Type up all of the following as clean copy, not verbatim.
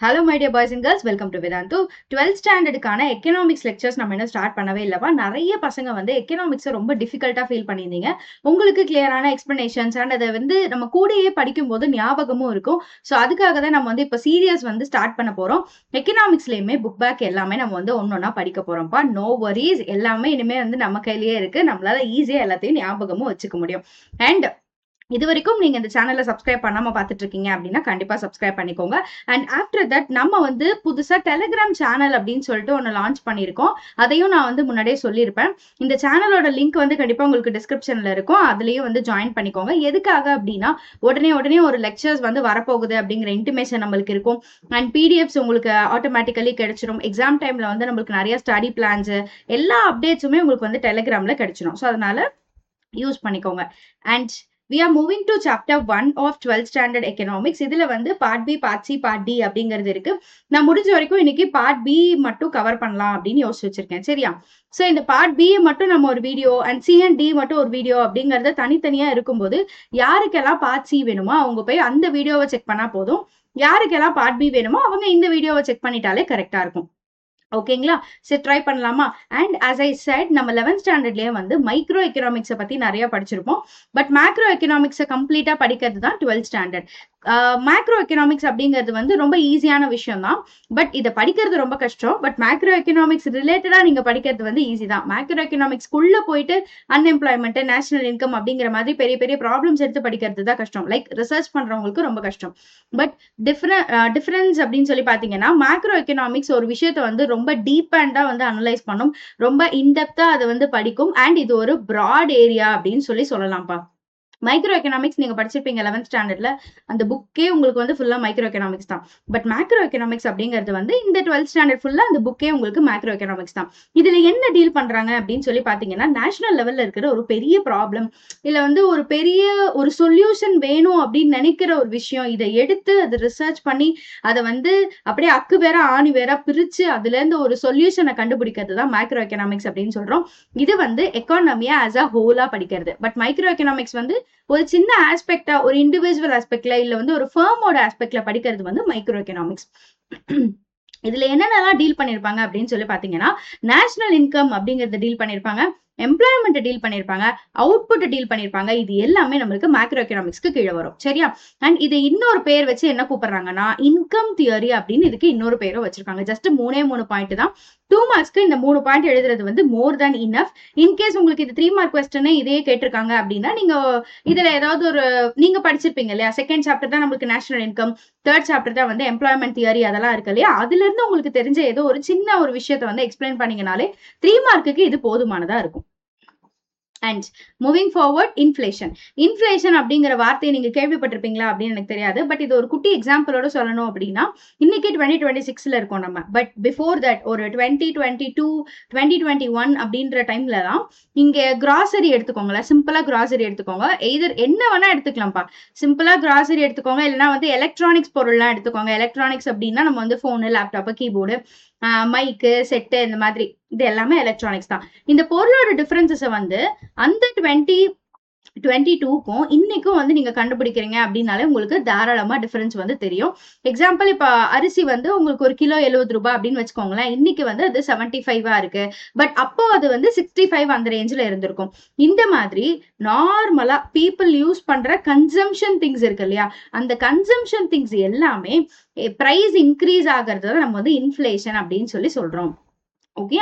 Hello my dear boys and girls, welcome to Vedantu. 12th ஸ்டாண்டர்டுக்கான economics lectures நம்ம இன்னும் start பண்ணவே இல்லவா. நிறைய பசங்க வந்து எக்கனாமிக்ஸை ரொம்ப டிஃபிகல்ட்டா ஃபீல் பண்ணியிருந்தீங்க. உங்களுக்கு கிளியரான எக்ஸ்பிளனேஷன்ஸ் அண்ட் அதை வந்து நம்ம கூடயே படிக்கும் போது ஞாபகமும் இருக்கும். ஸோ அதுக்காக தான் நம்ம வந்து இப்போ சீரியஸ் வந்து ஸ்டார்ட் பண்ண போறோம். எக்கனாமிக்ஸ்லயுமே புக் பேக் எல்லாமே நம்ம வந்து ஒன்னொன்னா படிக்க போறோம்ப்பா. நோ வரிஸ், எல்லாமே இனிமே வந்து நம்ம கையிலேயே இருக்கு. நம்மளால ஈஸியா எல்லாத்தையும் ஞாபகமும் வச்சுக்க முடியும். அண்ட் இது வரைக்கும் நீங்க இந்த சேனலை சப்ஸ்கிரைப் பண்ணாம பார்த்துட்டு இருக்கீங்க அப்படின்னா கண்டிப்பா சப்ஸ்கிரைப் பண்ணிக்கோங்க. அண்ட் ஆஃப்டர் தட் நம்ம வந்து புதுசா டெலிகிராம் சேனல் அப்படின்னு சொல்லிட்டு ஒன்று லான்ச் பண்ணியிருக்கோம். அதையும் நான் வந்து முன்னாடியே சொல்லியிருப்பேன். இந்த சேனலோட லிங்க் வந்து கண்டிப்பா உங்களுக்கு டிஸ்கிரிப்ஷன்ல இருக்கும். அதுலயும் வந்து ஜாயின் பண்ணிக்கோங்க. எதுக்காக அப்படின்னா உடனே ஒரு லெக்சர்ஸ் வந்து வரப்போகுது அப்படிங்கிற இன்டிமேஷன் நம்மளுக்கு இருக்கும். அண்ட் பிடிஎஃப்ஸ் உங்களுக்கு ஆட்டோமேட்டிக்கலி கிடைச்சிடும். எக்ஸாம் டைம்ல வந்து நம்மளுக்கு நிறைய ஸ்டடி பிளான்ஸ் எல்லா அப்டேட்ஸுமே உங்களுக்கு வந்து டெலிகிராம்ல கிடைச்சிடும். ஸோ அதனால யூஸ் பண்ணிக்கோங்க. And we are moving to chapter 1 of 12th standard economics. இதுல வந்து part B, part C, part D அப்படிங்கிறது இருக்கு. நான் முடிஞ்ச வரைக்கும் இன்னைக்கு part B மட்டும் கவர் பண்ணலாம் அப்படின்னு யோசிச்சு வச்சிருக்கேன். சரியா? ஸோ இந்த part B மட்டும் நம்ம ஒரு video and C and D மட்டும் ஒரு வீடியோ அப்படிங்கறத தனித்தனியா இருக்கும்போது யாருக்கெல்லாம் part C வேணுமோ அவங்க போய் அந்த வீடியோவை செக் பண்ணா போதும். யாருக்கெல்லாம் part B வேணுமோ அவங்க இந்த வீடியோவை செக் பண்ணிட்டாலே கரெக்டா இருக்கும். ஓகேங்களா? சரி, ட்ரை பண்ணலாமா? அண்ட் ஆஸ் ஐ செட், நம்ம 11th ஸ்டாண்டர்ட்லயே வந்து மைக்ரோ எக்கனாமிக்ஸை பத்தி நிறைய படிச்சிருப்போம். பட் மேக்ரோ எக்கனாமிக்ஸை கம்ப்ளீட்டா படிக்கிறது தான் 12th ஸ்டாண்டர்ட். மேக்ரோ எக்கனாமிக்ஸ் அப்படிங்கிறது வந்து ரொம்ப ஈஸியான விஷயம் தான். பட் இதை படிக்கிறது ரொம்ப கஷ்டம். பட் மேக்ரோ எக்கனாமிக்ஸ் ரிலேட்டடா நீங்க படிக்கிறது வந்து ஈஸி தான். மேக்ரோ எக்கனாமிக்ஸ்க்குள்ள போயிட்டு அன்எம்ப்ளாய்மெண்ட், நேஷனல் இன்கம் அப்படிங்கிற மாதிரி பெரிய பெரிய ப்ராப்ளம்ஸ் எடுத்து படிக்கிறது தான் கஷ்டம். லைக் ரிசர்ச் பண்றவங்களுக்கு ரொம்ப கஷ்டம். பட் டிஃபரன்ஸ் அப்படின்னு சொல்லி பாத்தீங்கன்னா மேக்ரோ எக்கனாமிக்ஸ் ஒரு விஷயத்த வந்து ரொம்ப டீப்பண்டா வந்து அனலைஸ் பண்ணும். ரொம்ப இன்டெப்தா அதை வந்து படிக்கும். அண்ட் இது ஒரு பிராட் ஏரியா அப்படின்னு சொல்லலாம்ப்பா. மைக்ரோ எக்கனாமிக்ஸ் நீங்க படிச்சிருப்பீங்க 11th ஸ்டாண்டர்ட்ல. அந்த புக்கே உங்களுக்கு வந்து ஃபுல்லா மைக்ரோ எக்கனாமிக்ஸ் தான். பட் மேக்ரோ எக்கனாமிக்ஸ் அப்படிங்கிறது வந்து இந்த 12th ஸ்டாண்டர்ட் ஃபுல்லா அந்த புக்கே உங்களுக்கு மேக்ரோ எக்கனாமிக்ஸ் தான். இதுல என்ன டீல் பண்றாங்க அப்படின்னு சொல்லி பாத்தீங்கன்னா நேஷனல் லெவல்ல இருக்கிற ஒரு பெரிய ப்ராப்ளம், இல்ல வந்து ஒரு பெரிய ஒரு சொல்யூஷன் வேணும் அப்படின்னு நினைக்கிற ஒரு விஷயம், இதை எடுத்து அதை ரிசர்ச் பண்ணி அதை வந்து அப்படியே அக்கு வேற ஆணி வேற பிரிச்சு அதுல இருந்து ஒரு சொல்யூஷனை கண்டுபிடிக்கிறது தான் மேக்ரோ எக்கனாமிக்ஸ் அப்படின்னு சொல்றோம். இது வந்து எக்கானமியா ஆஸ் அ ஹோலா படிக்கிறது. பட் மைக்ரோ எக்கனாமிக்ஸ் வந்து ஒரு சின்ன ஆஸ்பெக்டா, ஒரு இண்டிவிஜுவல் ஆஸ்பெக்ட்ல இல்ல வந்து ஒரு ஃபர்மோட ஆஸ்பெக்ட்ல படிக்கிறது வந்து மைக்ரோ எக்கனாமிக்ஸ். இதுல என்னென்னலாம் டீல் பண்ணிருப்பாங்க அப்படின்னு சொல்லி பாத்தீங்கன்னா நேஷனல் இன்கம் அப்படிங்கறத டீல் பண்ணிருப்பாங்க, எம்ப்ளாய்மெண்ட் டீல் பண்ணிருப்பாங்க, அவுட்புட் டீல் பண்ணிருப்பாங்க. இது எல்லாமே நம்மளுக்கு மேக்ரோ எக்கனாமிக்ஸ்க்கு கீழே வரும். சரியா? அண்ட் இது இன்னொரு பேர் வச்சு என்ன கூப்பிடுறாங்கன்னா இன்கம் தியரி அப்படின்னு இதுக்கு இன்னொரு பேரும் வச்சிருக்காங்க. ஜஸ்ட் 3 பாயிண்ட் தான். 2 மார்க்ஸ்க்கு இந்த 3 பாயிண்ட் எழுதுறது வந்து மோர் தேன் இனஃப். இன்கேஸ் உங்களுக்கு இது 3 மார்க் கொஸ்டினே இதே கேட்டிருக்காங்க அப்படின்னா நீங்க இதுல ஏதாவது ஒரு நீங்க படிச்சிருப்பீங்க இல்லையா, செகண்ட் சாப்டர் தான் நம்மளுக்கு நேஷனல் இன்கம், தேர்ட் சாப்டர் தான் வந்து எம்ப்ளாய்மெண்ட் தியரி, அதெல்லாம் இருக்கு இல்லையா, அதுல இருந்து உங்களுக்கு தெரிஞ்ச ஏதோ ஒரு சின்ன ஒரு விஷயத்த வந்து எக்ஸ்பிளைன் பண்ணீங்கனாலே 3 மார்க்குக்கு இது போதுமானதா இருக்கும். அண்ட் மூவிங் ஃபார்வர்ட், இன்ஃபிளேஷன் அப்படிங்கிற வார்த்தையை நீங்க கேள்விப்பட்டிருப்பீங்களா அப்படின்னு எனக்கு தெரியாது. பட் இது ஒரு குட்டி எக்ஸாம்பிளோட சொல்லணும் அப்படின்னா இன்னைக்கு 2026ல இருக்கோம் நம்ம. பட் பிஃபோர் தட் ஒரு 2022 2021 அப்படின்ற டைம்ல தான் இங்க கிராசரி எடுத்துக்கோங்களேன். சிம்பிளா கிராசரி எடுத்துக்கோங்க. எய்தர் என்ன வேணா எடுத்துக்கலாம்ப்பா. சிம்பிளா கிராசரி எடுத்துக்கோங்க, இல்லைன்னா வந்து எலக்ட்ரானிக்ஸ் பொருள்லாம் எடுத்துக்கோங்க. எலக்ட்ரானிக்ஸ் அப்படின்னா நம்ம வந்து போனு, லேப்டாப்பு, கீபோர்டு, மைக்கு, செட்டு, இந்த மாதிரி இது எல்லாமே எலக்ட்ரானிக்ஸ் தான். இந்த பொருளோட டிஃபரன்சஸை வந்து அந்த 2022க்கும் இன்னைக்கும் வந்து நீங்க கண்டுபிடிக்கிறீங்க அப்படின்னாலே உங்களுக்கு தாராளமா டிஃபரன்ஸ் வந்து தெரியும். எக்ஸாம்பிள், இப்ப அரிசி வந்து உங்களுக்கு ஒரு கிலோ 70 ரூபாய் அப்படின்னு வச்சுக்கோங்களேன். இன்னைக்கு வந்து அது 75 இருக்கு. பட் அப்போ அது வந்து 65 அந்த ரேஞ்சில் இருந்திருக்கும். இந்த மாதிரி நார்மலா பீப்புள் யூஸ் பண்ற கன்சம்ஷன் திங்ஸ் இருக்கு இல்லையா, அந்த கன்சம்ஷன் திங்ஸ் எல்லாமே பிரைஸ் இன்க்ரீஸ் ஆகிறது நம்ம வந்து இன்ஃபிளேஷன் அப்படின்னு சொல்றோம். Okay,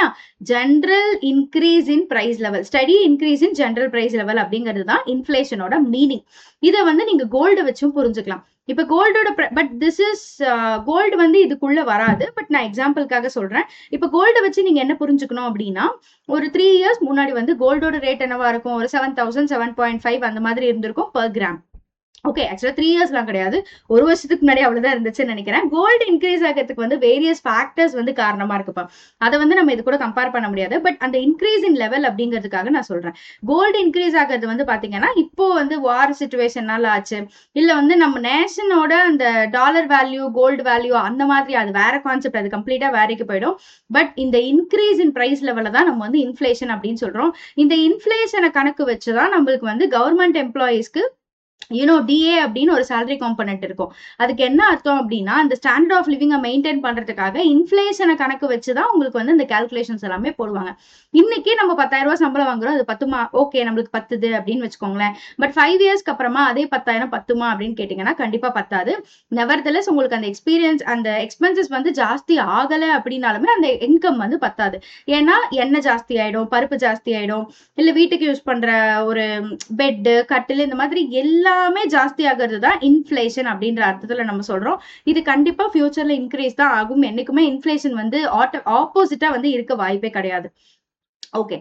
general increase in price level, steady increase in general price level அப்படிங்கிறது தான் இன்ஃபிளேஷனோட மீனிங். இதை வந்து நீங்க கோல்டு வச்சும் புரிஞ்சுக்கலாம். இப்ப கோல்டோட பட் திஸ் இஸ் கோல்டு வந்து இதுக்குள்ள வராது. பட் நான் எக்ஸாம்பிளுக்காக சொல்றேன். இப்ப கோல்டு வச்சு நீங்க என்ன புரிஞ்சுக்கணும் அப்படின்னா ஒரு 3 இயர்ஸ் முன்னாடி வந்து கோல்டோட ரேட் என்னவா இருக்கும், ஒரு 7,000 7.5 அந்த மாதிரி இருந்திருக்கும் பர் கிராம். ஓகே, ஆக்சுவலா 3 இயர்ஸ்லாம் கிடையாது, ஒரு வருஷத்துக்கு முன்னாடி அவ்வளவுதான் இருந்துச்சுன்னு நினைக்கிறேன். கோல்டு இன்க்ரீஸ் ஆகிறதுக்கு வந்து வேரியஸ் ஃபேக்டர்ஸ் வந்து காரணமா இருக்குப்பா. அதை வந்து நம்ம இது கூட கம்பேர் பண்ண முடியாது. பட் அந்த இன்க்ரீஸ் இன் லெவல் அப்படிங்கிறதுக்காக நான் சொல்றேன். கோல்டு இன்க்ரீஸ் ஆகிறது வந்து பாத்தீங்கன்னா இப்போ வந்து வார் சிச்சுவேஷன்னால ஆச்சு, இல்ல வந்து நம்ம நேஷனோட அந்த டாலர் வேல்யூ, கோல்டு வேல்யூ அந்த மாதிரி அது வேற கான்செப்ட், அது கம்ப்ளீட்டா வேறைக்கு போயிடும். பட் இந்த இன்க்ரீஸ் இன் பிரைஸ் லெவல தான் நம்ம வந்து இன்ஃபிளேஷன் அப்படின்னு சொல்றோம். இந்த இன்ஃபிளேஷனை கணக்கு வச்சுதான் நம்மளுக்கு வந்து கவர்மெண்ட் எம்ப்ளாயீஸ்க்கு டிஏ அப்படின்னு ஒரு சேலரி காம்பனன்ட் இருக்கும். அதுக்கு என்ன அர்த்தம் அப்படின்னா, அந்த ஸ்டாண்டர்ட் ஆஃப் லிவிங்கை மெயின்டைன் பண்றதுக்காக இன்ஃபிளேஷனை கணக்கு வச்சுதான் உங்களுக்கு வந்து இந்த கால்குலேஷன்ஸ் எல்லாமே போடுவாங்க. இன்னைக்கு நம்ம 10,000 சம்பளம் வாங்குறோம், அது பத்துமா? ஓகே, நம்மளுக்கு பத்துது அப்படின்னு வச்சுக்கோங்களேன். பட் 5 இயர்ஸ்க்கு அப்புறமா அதே 10,000 பத்துமா அப்படின்னு கேட்டீங்கன்னா கண்டிப்பா பத்தாது. நெவர்தலெஸ் உங்களுக்கு அந்த எக்ஸ்பீரியன்ஸ், அந்த எக்ஸ்பென்சஸ் வந்து ஜாஸ்தி ஆகல அப்படின்னாலுமே அந்த இன்கம் வந்து பத்தாது. ஏன்னா எண்ணெய் ஜாஸ்தி ஆயிடும், பருப்பு ஜாஸ்தி ஆயிடும், இல்ல வீட்டுக்கு யூஸ் பண்ற ஒரு பெட்டு, கட்டில், இந்த மாதிரி எல்லாமே ஜாஸ்தி ஆகிறது தான் இன்ஃபிளேஷன் அப்படின்ற அர்த்தத்துல நம்ம சொல்றோம். இது கண்டிப்பா ஃபியூச்சர்ல இன்க்ரீஸ் தான் ஆகும். என்னைக்குமே இன்ஃபிளேஷன் வந்து ஆப்போசிட்டா வந்து இருக்க வாய்ப்பே கிடையாது. ஓகே.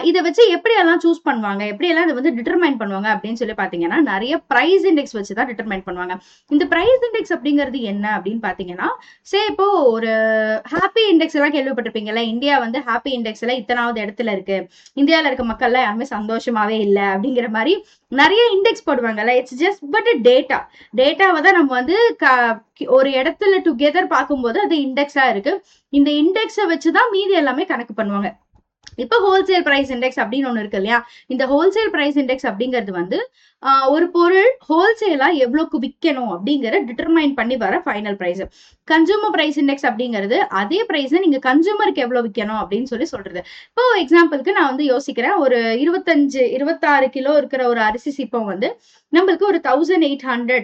இத வச்சு எப்படியெல்லாம் சூஸ் பண்ணுவாங்க? எப்படியெல்லாம் இத வந்து டிட்டர்மைன் பண்ணுவாங்க அப்படின்னு சொல்லி பார்த்தீங்கன்னா, நெறைய பிரைஸ் இண்டெக்ஸ் வச்சு தான் டிட்டர்மைன் பண்ணுவாங்க. இந்த பிரைஸ் இண்டெக்ஸ் அப்படிங்கிறது என்ன அப்படின்னு பார்த்தீங்கன்னா, இப்போ ஒரு ஹாப்பி இண்டெக்ஸ் எல்லாம் கேள்விப்பட்டிருப்பீங்கல்ல. இந்தியா வந்து ஹாப்பி இண்டெக்ஸ்ல இத்தனாவது இடத்துல இருக்கு. இந்தியால இருக்க மக்கள்லாம் யாருமே சந்தோஷமாவே இல்ல அப்படிங்கிற மாரி நெறைய இண்டெக்ஸ் போடுவாங்கல்ல. It's just but data. டேட்டாவ தான் நம்ம வந்து ஒரு இடத்துல டுகெதர் பார்க்கும்போது அது இண்டெக்ஸா இருக்கு. இந்த இண்டெக்ஸ வச்சு தான் மீதி எல்லாமே கணக்கு பண்ணுவாங்க. இப்ப ஹோல்சேல் பிரைஸ் இண்டெக்ஸ் அப்படின்னு ஒண்ணு இருக்கு இல்லையா? இந்த ஹோல்சேல் பிரைஸ் இண்டெக்ஸ் அப்படிங்கிறது வந்து ஒரு பொருள் ஹோல்சேலா எவ்வளவுக்கு விற்கணும் அப்படிங்கிற டிட்டர்மைன் பண்ணி வர final price. Consumer price index அப்படிங்கிறது அதே பிரைஸ் நீங்க கன்சூமருக்கு எவ்வளவு விற்கணும் அப்படின்னு சொல்றது. இப்போ எக்ஸாம்பிளுக்கு நான் வந்து யோசிக்கிறேன், ஒரு 26 கிலோ இருக்கிற ஒரு அரிசி சிப்பம் வந்து நம்மளுக்கு ஒரு 1800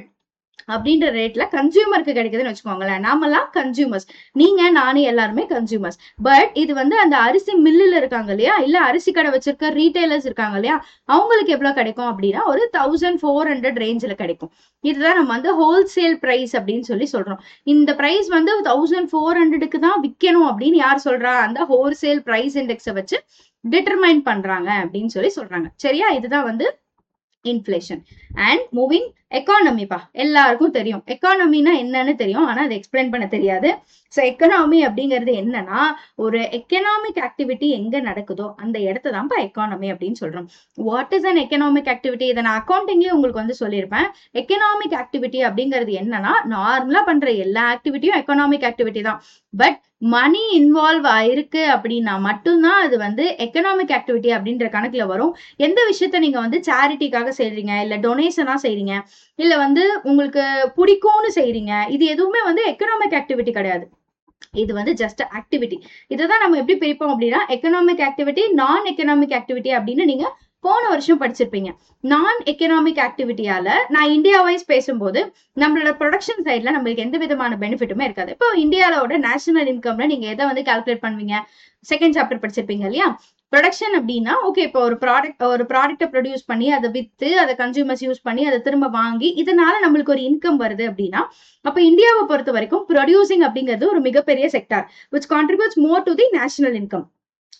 அப்படின்ற ரேட்ல கன்சியூமருக்கு கிடைக்குதுன்னு வச்சுக்கோங்களேன். நாமெல்லாம் கன்சியூமர்ஸ், நீங்க நானே எல்லாருமே கன்சியூமர்ஸ். பட் இது வந்து அந்த அரிசி மில்லுல இருக்காங்க இல்லையா, இல்ல அரிசி கடை வச்சிருக்க ரீட்டைலர்ஸ் இருக்காங்க இல்லையா, அவங்களுக்கு எவ்வளவு கிடைக்கும் அப்படின்னா ஒரு 1400 ரேஞ்சில கிடைக்கும். இதுதான் நம்ம வந்து ஹோல்சேல் பிரைஸ் அப்படின்னு சொல்லி சொல்றோம். இந்த பிரைஸ் வந்து 1400க்கு தான் விற்கணும் அப்படின்னு யார் சொல்றா? அந்த ஹோல்சேல் பிரைஸ் இண்டெக்ஸை வச்சு டிட்டர்மைன் பண்றாங்க அப்படின்னு சொல்லி சொல்றாங்க. சரியா? இதுதான் வந்து இன்ஃபிளேஷன். அண்ட் மூவிங் எக்கானமிப்பா, எல்லாருக்கும் தெரியும். எக்கானமினா என்னன்னு தெரியும், ஆனா அதை எக்ஸ்பிளைன் பண்ண தெரியாது. ஸோ எக்கனாமி அப்படிங்கிறது என்னன்னா, ஒரு எக்கனாமிக் ஆக்டிவிட்டி எங்க நடக்குதோ அந்த இடத்த தான்ப்பா எக்கானமி அப்படின்னு சொல்றோம். What is an economic activity? இதை நான் அக்கௌண்டிங்லயே உங்களுக்கு வந்து சொல்லியிருப்பேன். எக்கனாமிக் ஆக்டிவிட்டி அப்படிங்கிறது என்னன்னா, நார்மலா பண்ற எல்லா ஆக்டிவிட்டியும் எக்கனாமிக் ஆக்டிவிட்டி தான். பட் மணி இன்வால்வ் ஆயிருக்கு அப்படின்னா மட்டும்தான் அது வந்து எக்கனாமிக் ஆக்டிவிட்டி அப்படின்ற கணக்குல வரும். எந்த விஷயத்த நீங்க வந்து சேரிட்டிக்காக செய்றீங்க, இல்ல டொனேஷனா செய்றீங்க, இல்ல வந்து உங்களுக்கு பிடிக்கும்னு செய்றீங்க, இது எதுவுமே வந்து எக்கனாமிக் ஆக்டிவிட்டி கிடையாது. இது வந்து ஜஸ்ட் ஆக்டிவிட்டி. இதுதான் நம்ம எப்படி பிரிப்போம் அப்படின்னா, எக்கனாமிக் ஆக்டிவிட்டி, நான் எக்கனாமிக் ஆக்டிவிட்டி அப்படின்னு நீங்க போன வருஷம் படிச்சிருப்பீங்க. நான் எக்கனாமிக் ஆக்டிவிட்டியால நான் இந்தியா வைஸ் பேசும்போது நம்மளோட ப்ரொடக்ஷன் சைட்ல நம்மளுக்கு எந்த விதமான பெனிஃபிட்டுமே இருக்காது. இப்போ இந்தியாவோட நேஷனல் இன்கம்ல நீங்க எதை வந்து கால்குலேட் பண்ணுவீங்க? செகண்ட் சாப்டர் படிச்சிருப்பீங்க இல்லையா? ப்ரொடக்ஷன் அப்படின்னா, ஓகே, இப்போ ஒரு ப்ராடக்ட்டை ப்ரொடியூஸ் பண்ணி அதை வித்து அதை கன்சியூமர்ஸ் யூஸ் பண்ணி அதை திரும்ப வாங்கி இதனால நம்மளுக்கு ஒரு இன்கம் வருது அப்படின்னா, அப்ப இந்தியாவை பொறுத்த வரைக்கும் ப்ரொடியூசிங் அப்படிங்கிறது ஒரு மிகப்பெரிய sector which contributes more to the national income.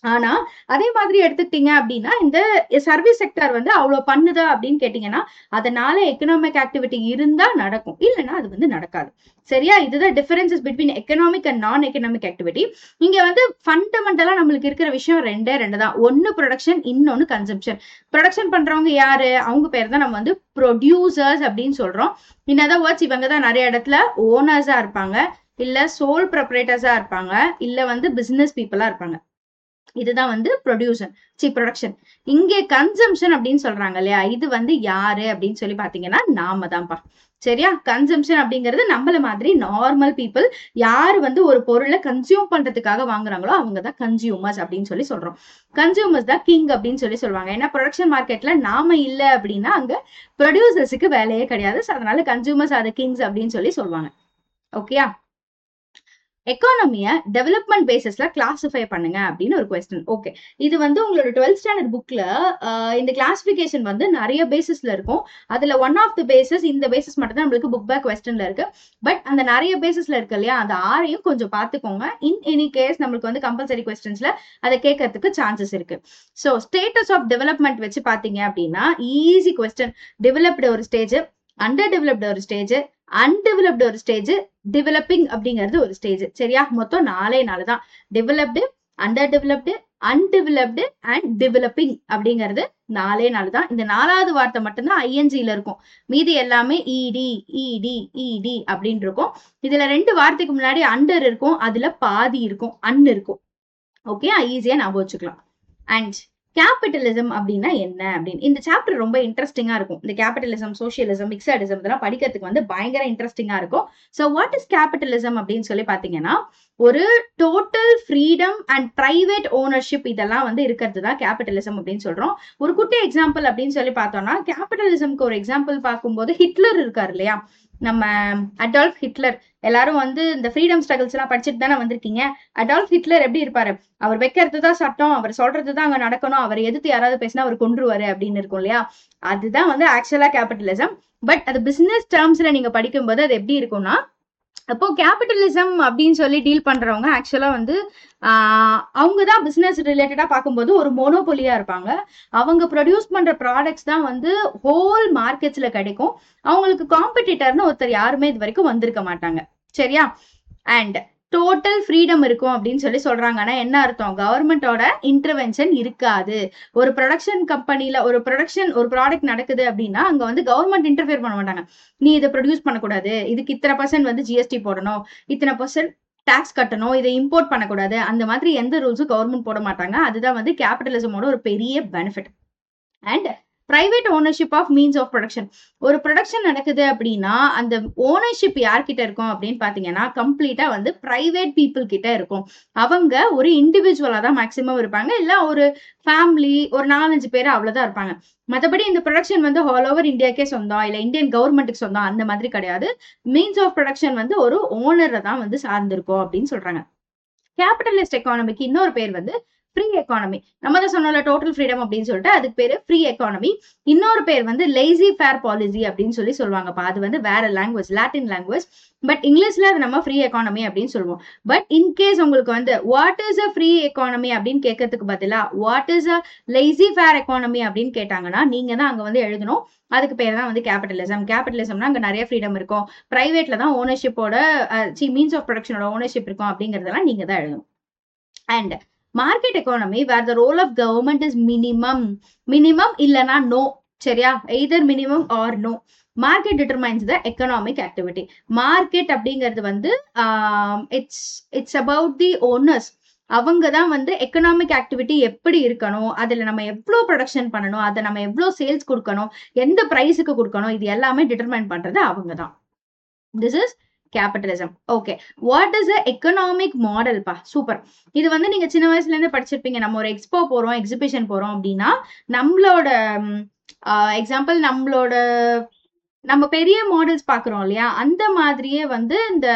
ஆனா அதே மாதிரி எடுத்துக்கிட்டீங்க அப்படின்னா, இந்த சர்வீஸ் செக்டார் வந்து அவ்வளவு பண்ணுதா அப்படின்னு கேட்டீங்கன்னா, அதனால எக்கனாமிக் ஆக்டிவிட்டி இருந்தா நடக்கும், இல்லைன்னா அது வந்து நடக்காது. சரியா? இதுதான் டிஃபரன்சஸ் பிட்வீன் எக்கனாமிக் அண்ட் நான் எக்கனாமிக் ஆக்டிவிட்டி. இங்க வந்து ஃபண்டமெண்டலா நம்மளுக்கு இருக்கிற விஷயம் ரெண்டு தான். ஒன்னு ப்ரொடக்ஷன், இன்னொன்னு கன்சம்ஷன். ப்ரொடக்ஷன் பண்றவங்க யாரு? அவங்க பேர் தான் நம்ம வந்து ப்ரொடியூசர்ஸ் அப்படின்னு சொல்றோம். இன் அதர் வேர்ட்ஸ், இவங்க தான் நிறைய இடத்துல ஓனர்ஸா இருப்பாங்க, இல்ல சோல் ப்ரொப்ரேட்டர்ஸா இருப்பாங்க, இல்ல வந்து பிசினஸ் பீப்புளா இருப்பாங்க. இதுதான் வந்து ப்ரொடக்ஷன். இங்கே கன்சம்ஷன் அப்படின்னு சொல்றாங்க இல்லையா, இது வந்து யாரு அப்படின்னு சொல்லி பாத்தீங்கன்னா நாம தான்ப்பா. சரியா? கன்சம்ஷன் அப்படிங்கிறது நம்மள மாதிரி நார்மல் பீப்புள் யாரு வந்து ஒரு பொருளை கன்சியூம் பண்றதுக்காக வாங்குறாங்களோ அவங்க தான் கன்சியூமர்ஸ் அப்படின்னு சொல்லி சொல்றோம். கன்சியூமர்ஸ் தான் கிங் அப்படின்னு சொல்லி சொல்லுவாங்க. ஏன்னா ப்ரொடக்ஷன் மார்க்கெட்ல நாம இல்ல அப்படின்னா அங்க ப்ரொடியூசர்ஸுக்கு வேலையே கிடையாது. அதனால கன்சியூமர்ஸ் ஆர் கிங்ஸ் அப்படின்னு சொல்லி சொல்லுவாங்க. ஓகேயா? எக்கானமியை டெவலப்மெண்ட் பேசிஸ்ல கிளாசிஃபை பண்ணுங்க அப்படின்னு ஒரு கொஸ்டின். ஓகே, இது வந்து உங்களோட 12th ஸ்டாண்டர்ட் புக்ல இந்த கிளாசிபிகேஷன் வந்து நிறைய பேசிஸ்ல இருக்கும். அதுல ஒன் ஆஃப் த பேசிஸ், இந்த பேசிஸ் மட்டும் தான் நம்மளுக்கு புக் பேக் கொஸ்டின்ல இருக்கு. பட் அந்த நிறைய பேசிஸ்ல இருக்கு இல்லையா, அந்த ஆறையும் கொஞ்சம் பார்த்துக்கோங்க. இன் எனி கேஸ் நம்மளுக்கு வந்து கம்பல்சரி கொஸ்டின்ஸ்ல அதை கேட்கறதுக்கு சான்சஸ் இருக்கு. ஸோ ஸ்டேட்டஸ் ஆஃப் டெவலப்மெண்ட் வச்சு பாத்தீங்க அப்படின்னா ஈஸி கொஸ்டின். டெவலப்டு ஒரு ஸ்டேஜ், அண்டர் டெவலப்டு ஒரு ஸ்டேஜ், அன்டெவலப்டு ஒரு ஸ்டேஜ், டெவலப்பிங் அப்படிங்கிறது ஒரு ஸ்டேஜ். சரியா? மொத்தம் 4 தான். Developed, under developed, undeveloped and developing அப்படிங்கிறது 4 தான். இந்த 4வது வார்த்தை மட்டும்தான் ஐஎன்ஜில இருக்கும். மீதி எல்லாமே இடி இடி இடி அப்படின்னு இருக்கும். இதுல 2 வார்த்தைக்கு முன்னாடி அண்டர் இருக்கும், அதுல பாதி இருக்கும், அன் இருக்கும். ஓகே, ஈஸியா ஞாபகம் வச்சுக்கலாம். அண்ட் கேபிட்டலிசம் அப்படின்னா என்ன அப்படின்னு இந்த சாப்டர் ரொம்ப இன்ட்ரெஸ்டிங்கா இருக்கும். இந்த கேபிட்டலிசம், சோசியலிசம், மிக்சடிசம் இதெல்லாம் படிக்கிறதுக்கு வந்து பயங்கர இன்ட்ரெஸ்டிங்கா இருக்கும். ஸோ வாட் இஸ் கேபிட்டலிசம் அப்படின்னு சொல்லி பாத்தீங்கன்னா, ஒரு total freedom and private ownership இதெல்லாம் வந்து இருக்கிறது தான் கேபிட்டலிசம் அப்படின்னு சொல்றோம். ஒரு குட்டி எக்ஸாம்பிள் அப்படின்னு சொல்லி பார்த்தோம்னா, கேபிட்டலிசம்க்கு ஒரு எக்ஸாம்பிள் பார்க்கும்போது ஹிட்லர் இருக்காரு இல்லையா, நம்ம அடால்ஃப் ஹிட்லர். எல்லாரும் வந்து இந்த ஃப்ரீடம் ஸ்ட்ரகிள்ஸ் எல்லாம் படிச்சுட்டு தானே வந்திருக்கீங்க. அடால்ஃப் ஹிட்லர் எப்படி இருப்பாரு, அவர் வைக்கிறது தான் சட்டம், அவர் சொல்றது தான் அங்க நடக்கணும், அவர் எதிர்த்து யாராவது பேசினா அவர் கொன்றுவாரு அப்படின்னு இருக்கும் இல்லையா. அதுதான் வந்து ஆக்சுவலா கேபிட்டலிசம். பட் அது பிசினஸ் டேர்ம்ஸ்ல நீங்க படிக்கும்போது அது எப்படி இருக்கும்னா, அப்போ கேபிட்டலிசம் அப்படின்னு சொல்லி டீல் பண்றவங்க ஆக்சுவலா வந்து அவங்க தான் பிசினஸ் ரிலேட்டடா பார்க்கும்போது ஒரு மோனோபொலியா இருப்பாங்க. அவங்க ப்ரொடியூஸ் பண்ற ப்ராடக்ட்ஸ் தான் வந்து ஹோல் மார்க்கெட்ஸ்ல கிடைக்கும். அவங்களுக்கு காம்படிட்டர்னு ஒருத்தர் யாருமே இது வரைக்கும் வந்திருக்க மாட்டாங்க. சரியா? அண்ட் டோட்டல் ஃப்ரீடம் இருக்கும் அப்படின்னு சொல்லி சொல்றாங்க. ஆனா என்ன அர்த்தம்? கவர்மெண்டோட இன்டர்வென்ஷன் இருக்காது. ஒரு ப்ரொடக்ஷன் கம்பெனில ஒரு ப்ராடக்ட் நடக்குது அப்படின்னா அங்க வந்து கவர்மெண்ட் இன்டர்ஃபியர் பண்ண மாட்டாங்க. நீ இதை ப்ரொடியூஸ் பண்ணக்கூடாது, இதுக்கு இத்தனை % வந்து ஜிஎஸ்டி போடணும், இத்தனை % டாக்ஸ் கட்டணும், இதை இம்போர்ட் பண்ணக்கூடாது, அந்த மாதிரி எந்த ரூல்ஸும் கவர்மெண்ட் போட மாட்டாங்க. அதுதான் வந்து கேபிட்டலிசமோட ஒரு பெரிய benefit. And private ownership of means of production. ஒரு ப்ரொடக்ஷன் நடக்குது அப்படின்னா அந்த ஓனர்ஷிப் யார்கிட்ட இருக்கும் அப்படின்னு பாத்தீங்கன்னா, கம்ப்ளீட்டா வந்து பிரைவேட் பீப்புள் கிட்ட இருக்கும். அவங்க ஒரு இண்டிவிஜுவலா தான் மேக்சிமம் இருப்பாங்க, இல்ல ஒரு ஃபேமிலி ஒரு 4-5 பேர் அவ்வளவுதான் இருப்பாங்க. மற்றபடி இந்த ப்ரொடக்ஷன் வந்து ஆல் ஓவர் இந்தியாக்கே சொந்தம், இல்ல இந்தியன் கவர்மெண்ட்டுக்கு சொந்தம் அந்த மாதிரி கிடையாது. மீன்ஸ் ஆஃப் ப்ரொடக்ஷன் வந்து ஒரு ஓனரை தான் வந்து சார்ந்திருக்கும் அப்படின்னு சொல்றாங்க. கேபிட்டலிஸ்ட் எக்கானமிக்கு இன்னொரு பேர் வந்து ஃப்ரீ எக்கானமி. நம்ம தான் சொன்னோம்ல டோட்டல் ஃப்ரீடம் அப்படின்னு சொல்லிட்டு, அதுக்கு பேரு ஃப்ரீ எக்கானமி. இன்னொரு பேர் வந்து லேசி ஃபேர் பாலிசி அப்படின்னு சொல்லி சொல்லுவாங்கப்பா. அது வந்து வேற லாங்குவேஜ், லாட்டின் லாங்குவேஜ். பட் இங்கிலீஷ்ல அது நம்ம ஃப்ரீ எக்கானமி அப்படின்னு சொல்லுவோம். பட் இன்கேஸ் உங்களுக்கு வந்து what is a free economy அப்படின்னு கேட்கறதுக்கு பதிலா what is a laissez faire economy அப்படின்னு கேட்டாங்கன்னா, நீங்க தான் அங்க வந்து எழுதணும். அதுக்கு பேர் தான் வந்து கேபிட்டலிசம். கேபிட்டலிசம்னா அங்க நிறைய ஃப்ரீடம் இருக்கும், பிரைவேட்ல தான் ஓனர்ஷிப்போட மீன்ஸ் ஆஃப் ப்ரொடக்ஷனோட ஓனர்ஷிப் இருக்கும் அப்படிங்கறதெல்லாம் நீங்க தான் எழுதணும். And market economy where the role of government is minimum இல்லனா நோ. சரியா? Either minimum or no. Market determines the economic activity. Market அப்படிங்கிறது வந்து இட்ஸ் அபவுட் தி ஓனர்ஸ். அவங்க தான் வந்து எக்கனாமிக் ஆக்டிவிட்டி எப்படி இருக்கணும், அதுல நம்ம எவ்வளவு ப்ரொடக்ஷன் பண்ணணும், அதை நம்ம எவ்வளவு சேல்ஸ் கொடுக்கணும், எந்த பிரைஸுக்கு கொடுக்கணும், இது எல்லாமே டிட்டர்மைன் பண்றது அவங்க தான். This is capitalism. Okay, what is a economic model பா? சூப்பர். இது வந்து நீங்க சின்ன வயசுல இருந்து படிச்சிருப்பீங்க. நம்ம ஒரு எக்ஸ்போ போறோம், எக்ஸிபிஷன் போறோம் அப்படின்னா நம்மளோட எக்ஸாம்பிள் நம்ம பெரிய மாடல்ஸ் பாக்குறோம் இல்லையா, அந்த மாதிரியே வந்து இந்த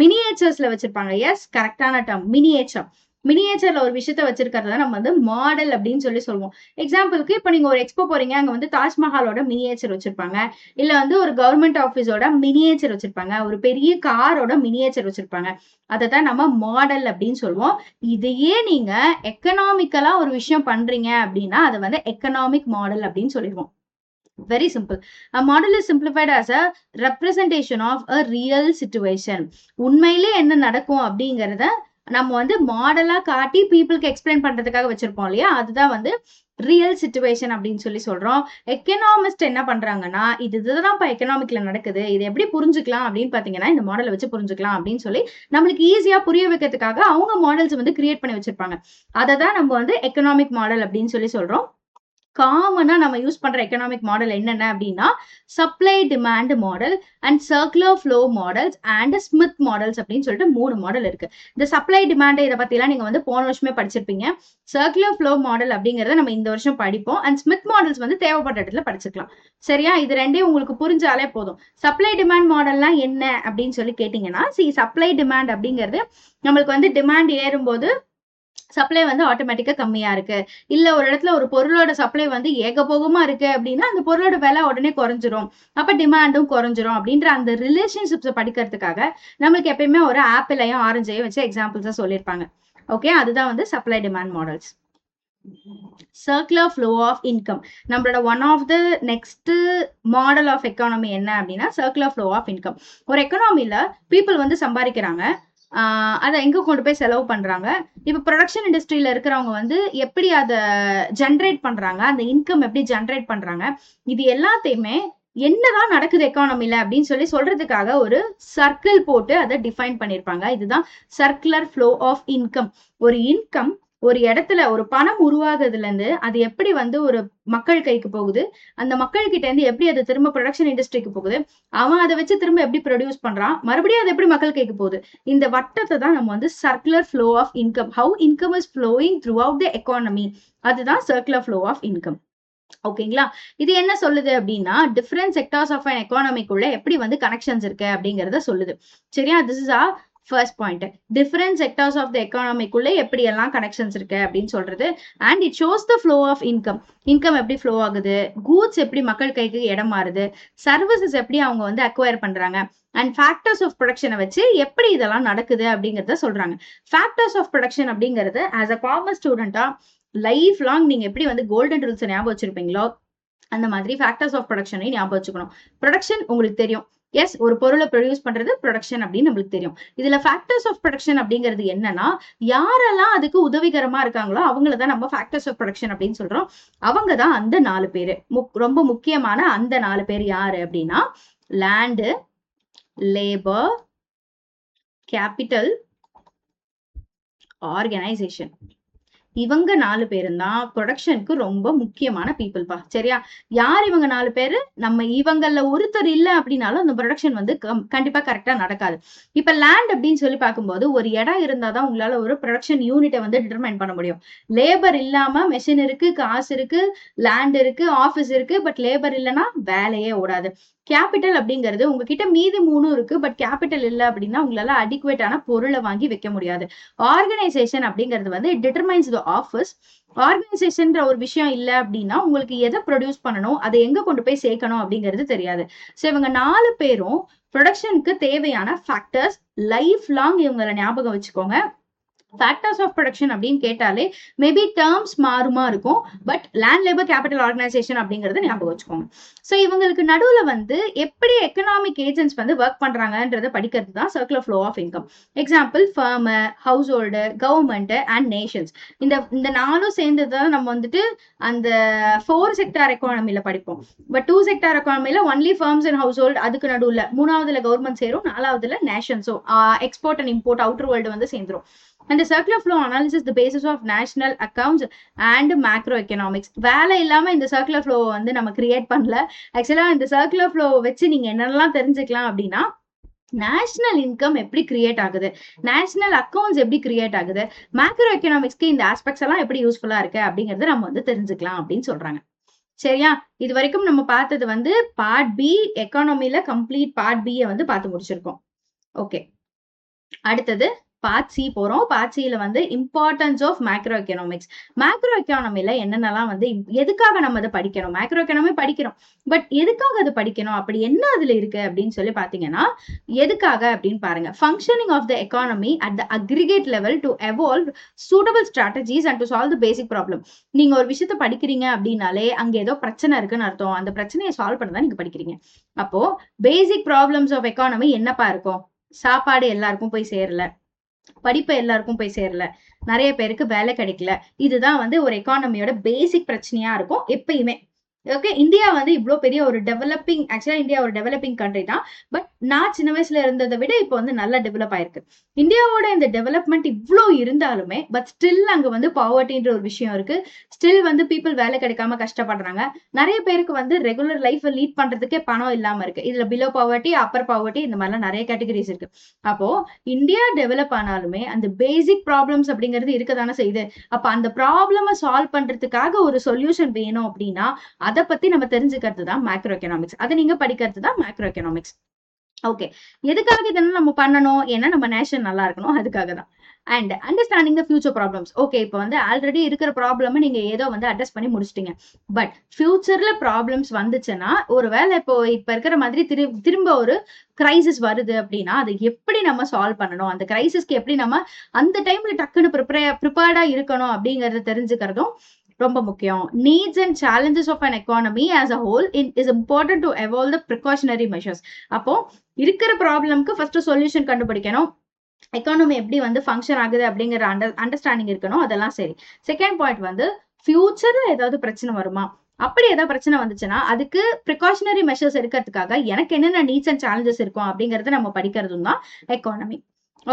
மினியேச்சர்ஸ்ல வச்சிருப்பாங்க. எஸ், கரெக்டான டேர்ம் மினியேச்சர். மினியேச்சர்ல ஒரு விஷயத்த வச்சிருக்கிறத நம்ம வந்து மாடல் அப்படின்னு சொல்லி சொல்லுவோம். எக்ஸாம்பிளுக்கு இப்ப நீங்க ஒரு எக்ஸ்போ போறீங்க, அங்க வந்து தாஜ்மஹாலோட மினியேச்சர் வச்சிருப்பாங்க, இல்ல வந்து ஒரு கவர்மெண்ட் ஆபீஸோட மினியேச்சர் வச்சிருப்பாங்க, ஒரு பெரிய காரோட மினியேச்சர் வச்சிருப்பாங்க. அதை தான் நம்ம மாடல் அப்படின்னு சொல்லுவோம். இதையே நீங்க எக்கனாமிக்கலா ஒரு விஷயம் பண்றீங்க அப்படின்னா அதை வந்து எக்கனாமிக் மாடல் அப்படின்னு சொல்லிடுவோம். Very simple. A model is simplified as a representation of a real situation. உண்மையிலே என்ன நடக்கும் அப்படிங்கறத நம்ம வந்து மாடலா காட்டி பீப்புளுக்கு எக்ஸ்பிளைன் பண்றதுக்காக வச்சிருப்போம் இல்லையா, அதுதான் வந்து ரியல் சிச்சுவேஷன் அப்படின்னு சொல்லி சொல்றோம். எக்கனாமிஸ்ட் என்ன பண்றாங்கன்னா, இதுதான் எக்கனாமிக்ல நடக்குது, இது எப்படி புரிஞ்சுக்கலாம் அப்படின்னு பாத்தீங்கன்னா இந்த மாடலை வச்சு புரிஞ்சுக்கலாம் அப்படின்னு சொல்லி நம்மளுக்கு ஈஸியா புரிய வைக்கிறதுக்காக அவங்க மாடல்ஸ் வந்து கிரியேட் பண்ணி வச்சிருப்பாங்க. அதை தான் நம்ம வந்து எக்கனாமிக் மாடல் அப்படின்னு சொல்லி சொல்றோம். காமனா நம்ம யூஸ் பண்ற எக்கனாமிக் மாடல் என்னென்ன அப்படின்னா, supply demand model and circular flow models and Smith models அப்படின்னு சொல்லிட்டு 3 மாடல் இருக்கு. இந்த சப்ளை டிமாண்ட் இதை பத்தி எல்லாம் நீங்க வந்து போன வருஷமே படிச்சிருப்பீங்க. சர்க்குலர் ஃப்ளோ மாடல் அப்படிங்கறத நம்ம இந்த வருஷம் படிப்போம். அண்ட் ஸ்மித் மாடல்ஸ் வந்து தேவைப்பட்ட இடத்துல படிச்சுக்கலாம். சரியா? இது ரெண்டையும் உங்களுக்கு புரிஞ்சாலே போதும். சப்ளை டிமாண்ட் மாடல்லாம் என்ன அப்படின்னு சொல்லி கேட்டீங்கன்னா, சப்ளை டிமாண்ட் அப்படிங்கிறது நம்மளுக்கு வந்து டிமாண்ட் ஏறும்போது சப்ளை வந்து ஆட்டோமேட்டிக்கா கம்மியா இருக்கு, இல்ல ஒரு இடத்துல ஒரு பொருளோட சப்ளை வந்து ஏகபோகமா இருக்கு அப்படின்னா அந்த பொருளோட விலை உடனே குறைஞ்சிரும், அப்ப டிமாண்டும் குறைஞ்சிரும் அப்படின்ற அந்த ரிலேஷன்ஷிப்ஸை படிக்கிறதுக்காக நம்மளுக்கு எப்பயுமே ஒரு ஆப்பிளையும் ஆரஞ்சையும் வச்சு எக்ஸாம்பிள்ஸா சொல்லியிருப்பாங்க. ஓகே, அதுதான் வந்து supply demand models. Circular flow of income, நம்மளோட one of the next model of economy என்ன அப்படின்னா சர்க்குலர் ஃப்ளோ ஆஃப் இன்கம். ஒரு எக்கனாமில பீப்புள் வந்து சம்பாதிக்கிறாங்க, அதை எங்க கொண்டு போய் செலவு பண்றாங்க, இப்ப ப்ரொடக்ஷன் இண்டஸ்ட்ரியில இருக்கிறவங்க வந்து எப்படி அதை ஜென்ரேட் பண்றாங்க, அந்த இன்கம் எப்படி ஜென்ரேட் பண்றாங்க, இது எல்லாத்தையுமே என்னதான் நடக்குது எக்கானமில அப்படின்னு சொல்லி சொல்றதுக்காக ஒரு சர்க்கிள் போட்டு அதை டிஃபைன் பண்ணிருப்பாங்க. இதுதான் சர்க்குலர் ஃப்ளோ ஆஃப் இன்கம். ஒரு இன்கம் ஒரு இடத்துல ஒரு பணம் உருவாகுறதுல இருந்து அது எப்படி வந்து ஒரு மக்கள் கைக்கு போகுது, அந்த மக்கள் கிட்ட இருந்து எப்படி அது திரும்ப ப்ரொடக்ஷன் இண்டஸ்ட்ரிக்கு போகுது, அவன் அதை வச்சு திரும்ப எப்படி ப்ரொடியூஸ் பண்றான், மறுபடியும் அது எப்படி மக்கள் கைக்கு போகுது. இந்த வட்டத்தை தான் நம்ம வந்து circular flow of income, how income is flowing throughout the economy, அதுதான் சர்க்குலர் ஃப்ளோ ஆஃப் இன்கம். ஓகேங்களா? இது என்ன சொல்லுது அப்படின்னா, டிஃபரெண்ட் செக்டார்ஸ் ஆஃப் அன் எக்கானமிக்குள்ள எப்படி வந்து கனெக்ஷன்ஸ் இருக்கு அப்படிங்கறத சொல்லுது. சரியா? This is our first point. Different sectors of the எக்கானமிக்குள்ள எப்படி எல்லாம் கனெக்ஷன்ஸ் இருக்கு அப்படின்னு சொல்றது. And it shows the flow of income. Income எப்படி ஃப்ளோ ஆகுது, கூட்ஸ் எப்படி மக்கள் கைக்கு இடம் மாறுது, சர்வீசஸ் எப்படி அவங்க வந்து அக்வயர் பண்றாங்க, அண்ட் ஃபேக்டர்ஸ் ஆஃப் ப்ரொடக்ஷனை வச்சு எப்படி இதெல்லாம் நடக்குது அப்படிங்கறத சொல்றாங்க. ஃபேக்டர்ஸ் ஆஃப் ப்ரொடக்ஷன் அப்படிங்கிறது ஆஸ் அ காமர்ஸ் ஸ்டூடெண்டா லைஃப் லாங் நீங்க எப்படி வந்து கோல்டன் ரூல்ஸ் ஞாபகம் வச்சிருப்பீங்களோ அந்த மாதிரி ஃபேக்டர்ஸ் ஆஃப் ப்ரொடக்ஷனை ஞாபகம் வச்சுக்கணும். ப்ரொடக்ஷன் உங்களுக்கு தெரியும். எஸ், ஒரு பொருளை ப்ரொடியூஸ் பண்றது ப்ரொடக்ஷன் அப்படின்னு நம்மளுக்கு தெரியும். இதுல ஃபேக்டர்ஸ் ஆஃப் ப்ரொடக்ஷன் அப்படிங்கிறது என்னன்னா, யாரெல்லாம் அதுக்கு உதவிகரமா இருக்காங்களோ அவங்கள தான் நம்ம ஃபேக்டர்ஸ் ஆஃப் ப்ரொடக்ஷன் அப்படின்னு சொல்றோம். அவங்க தான் அந்த 4 பேரு. ரொம்ப முக்கியமான அந்த 4 பேர் யாரு அப்படின்னா, லேண்டு, லேபர், கேபிட்டல், ஆர்கனைசேஷன். இவங்க 4 பேரும் தான் ப்ரொடக்ஷனுக்கு ரொம்ப முக்கியமான பீப்புள்பா. சரியா? யார் இவங்க 4 பேரு? நம்ம இவங்கள ஒருத்தர் இல்ல அப்படின்னாலும் அந்த ப்ரொடக்ஷன் வந்து கண்டிப்பா கரெக்டா நடக்காது. இப்ப லேண்ட் அப்படின்னு சொல்லி பார்க்கும்போது ஒரு இடம் இருந்தாதான் உங்களால ஒரு ப்ரொடக்ஷன் யூனிட்டை வந்து டிட்டர்மைன் பண்ண முடியும். லேபர் இல்லாம மெஷின் இருக்கு, காசு இருக்கு, லேண்ட் இருக்கு, ஆபீஸ் இருக்கு, பட் லேபர் இல்லைன்னா வேலையே ஓடாது. கேபிட்டல் அப்படிங்கிறது உங்ககிட்ட மீதி 3 இருக்கு, பட் கேபிட்டல் இல்ல அப்படின்னா உங்களால அடிக்குவேட்டான பொருளை வாங்கி வைக்க முடியாது. ஆர்கனைசேஷன் அப்படிங்கிறது வந்து இட் டிட்டர்மைன்ஸ் த ஆஃபீஸ். ஆர்கனைசேஷன்ற ஒரு விஷயம் இல்ல அப்படின்னா உங்களுக்கு எதை ப்ரொடியூஸ் பண்ணணும், அதை எங்க கொண்டு போய் சேர்க்கணும் அப்படிங்கிறது தெரியாது. சோ இவங்க 4 பேரும் ப்ரொடக்ஷனுக்கு தேவையான ஃபேக்டர்ஸ். லைஃப் லாங் இவங்களை ஞாபகம் வச்சுக்கோங்க. ஃபேக்டர்ஸ் ஆஃப் ப்ரொடக்ஷன் அப்படின்னு கேட்டாலே மேபி டேர்ம்ஸ் மாறுமா இருக்கும், but land, labour, capital, organisation அப்படிங்கறத ஞாபகம் வச்சுக்கோங்க. ஸோ இவங்களுக்கு நடுவுல வந்து எப்படி எக்கனாமிக் ஏஜென்ட்ஸ் வந்து ஒர்க் பண்றாங்கன்றத படிக்கிறது தான் circular flow of income. Example, firm, house hold, government and nations. இந்த 4 சேர்ந்து தான் நம்ம வந்துட்டு அந்த 4 செக்டார் எக்கானமில படிப்போம். பட் 2 செக்டார் எக்கானமில only firms and household, அதுக்கு நடுவுல 3வதுல கவர்மெண்ட் சேரும், 4வதுல நேஷன்ஸோ export and import outer world வந்து சேர்ந்துரும். And the circular flow analysis the basis of national accounts and macroeconomics. வேலை இல்லாம இந்த circular flow வந்து நம்ம கிரியேட் பண்ணல. ஆக்சுவலா இந்த circular flow வச்சு நீங்க என்னெல்லாம் தெரிஞ்சுக்கலாம் அப்படின்னா, நேஷனல் இன்கம் எப்படி கிரியேட் ஆகுது, நேஷனல் அக்கௌண்ட்ஸ் எப்படி கிரியேட் ஆகுது, மேக்ரோ எக்கனாமிக்ஸ்க்கு இந்த ஆஸ்பெக்ட்ஸ் எல்லாம் எப்படி யூஸ்ஃபுல்லா இருக்கு அப்படிங்கறத நம்ம வந்து தெரிஞ்சுக்கலாம் அப்படின்னு சொல்றாங்க. சரியா? இது வரைக்கும் நம்ம பார்த்தது வந்து பார்ட் பி, எக்கானமில கம்ப்ளீட் பார்ட் பி வந்து பார்த்து முடிச்சிருக்கோம். ஓகே, அடுத்தது பார்ட் சி போறோம். பார்ட் சில வந்து importance of macro economics. Macro எக்கனாமில என்னென்னலாம் வந்து எதுக்காக நம்ம அதை படிக்கணும், மேக்ரோ எக்கனாமி படிக்கிறோம், பட் எதுக்காக அதை படிக்கணும், அப்படி என்ன அதுல இருக்கு அப்படின்னு சொல்லி பாத்தீங்கன்னா, எதுக்காக அப்படின்னு பாருங்க. Functioning of the economy at the aggregate level to evolve suitable strategies and to solve the basic problem. நீங்க ஒரு விஷயத்த படிக்கிறீங்க அப்படின்னாலே அங்க ஏதோ பிரச்சனை இருக்குன்னு அர்த்தம். அந்த பிரச்சனையை சால்வ் பண்ணதான் நீங்க படிக்கிறீங்க. அப்போ பேசிக் ப்ராப்ளம்ஸ் ஆஃப் எக்கானமி என்னப்பா இருக்கும்? சாப்பாடு எல்லாருக்கும் போய் சேரல, படிப்பு எல்லாருக்கும் போய் சேரல, நிறைய பேருக்கு வேலை கிடைக்கல. இதுதான் வந்து ஒரு எக்கானமியோட பேசிக் பிரச்சனையா இருக்கும் எப்பயுமே. ஓகே, இந்தியா வந்து இவ்வளவு பெரிய ஒரு டெவலப்பிங், ஆக்சுவலா இந்தியா ஒரு டெவலப்பிங் கண்ட்ரி தான், பட் நான் சின்ன வயசுல இருந்ததை விட இப்போ வந்து நல்லா டெவலப் ஆயிருக்கு. இந்தியாவோட இந்த டெவலப்மெண்ட் இவ்வளோ இருந்தாலுமே பட் ஸ்டில் அங்க வந்து பாவர்ட்டின்ற ஒரு விஷயம் இருக்கு. ஸ்டில் வந்து பீப்புள் வேலை கிடைக்காம கஷ்டப்படுறாங்க. நிறைய பேருக்கு வந்து ரெகுலர் லைஃப் லீட் பண்றதுக்கே பணம் இல்லாம இருக்கு. இதுல பிலோ பாவர்ட்டி, அப்பர் பாவர்ட்டி, இந்த மாதிரிலாம் நிறைய கேட்டகரிஸ் இருக்கு. அப்போ இந்தியா டெவலப் ஆனாலுமே அந்த பேசிக் ப்ராப்ளம்ஸ் அப்படிங்கிறது இருக்கதானே செய்யுது. அப்ப அந்த ப்ராப்ளம சால்வ் பண்றதுக்காக ஒரு சொல்யூஷன் வேணும் அப்படின்னா அதை பத்தி நம்ம தெரிஞ்சுக்கிறது தான் மேக்ரோ எக்கனாமிக்ஸ். அதை நீங்க படிக்கிறது தான் மேக்ரோ எக்கனாமிக்ஸ். ஓகே, எதுக்காக இதெல்லாம் நம்ம பண்ணணும்? ஏன்னா நம்ம நேஷன் நல்லா இருக்கணும், அதுக்காக தான். And understanding the future problems. Okay, இப்போ வந்து ஆல்ரெடி இருக்கிற ப்ராப்ளம் நீங்க ஏதோ வந்து அட்ரஸ் பண்ணி முடிச்சிட்டீங்க, பட் ஃபியூச்சர்ல ப்ராப்ளம்ஸ் வந்துச்சுன்னா, ஒருவேளை இப்ப இருக்கிற மாதிரி திரும்ப ஒரு கிரைசிஸ் வருது அப்படின்னா அதை எப்படி நம்ம சால்வ் பண்ணணும், அந்த கிரைசிஸ்க்கு எப்படி நம்ம அந்த டைம்ல டக்குன்னு ப்ரிப்பேர்டா இருக்கணும் அப்படிங்கறத தெரிஞ்சுக்கிறதும் ரொம்ப முக்கியம். Needs and challenges of an economy as a whole is important to evolve the precautionary measures. அப்போ இருக்கிற ப்ராப்ளம்க்கு ஃபர்ஸ்ட் சொல்யூஷன் கண்டுபிடிக்கணும், எக்கானமி எப்படி வந்து ஃபங்க்ஷன் ஆகுது அப்படிங்கிற அண்டர்ஸ்டாண்டிங் இருக்கணும், அதெல்லாம் சரி. செகண்ட் பாயிண்ட் வந்து ஃபியூச்சர்ல ஏதாவது பிரச்சனை வருமா, அப்படி ஏதாவது பிரச்சனை வந்துச்சுன்னா அதுக்கு ப்ரிகாஷனரி மெஷர்ஸ் எடுக்கிறதுக்காக எனக்கு என்னென்ன நீட்ஸ் அண்ட் சேலஞ்சஸ் இருக்கும் அப்படிங்கறத நம்ம படிக்கிறதும் தான் எக்கானமி.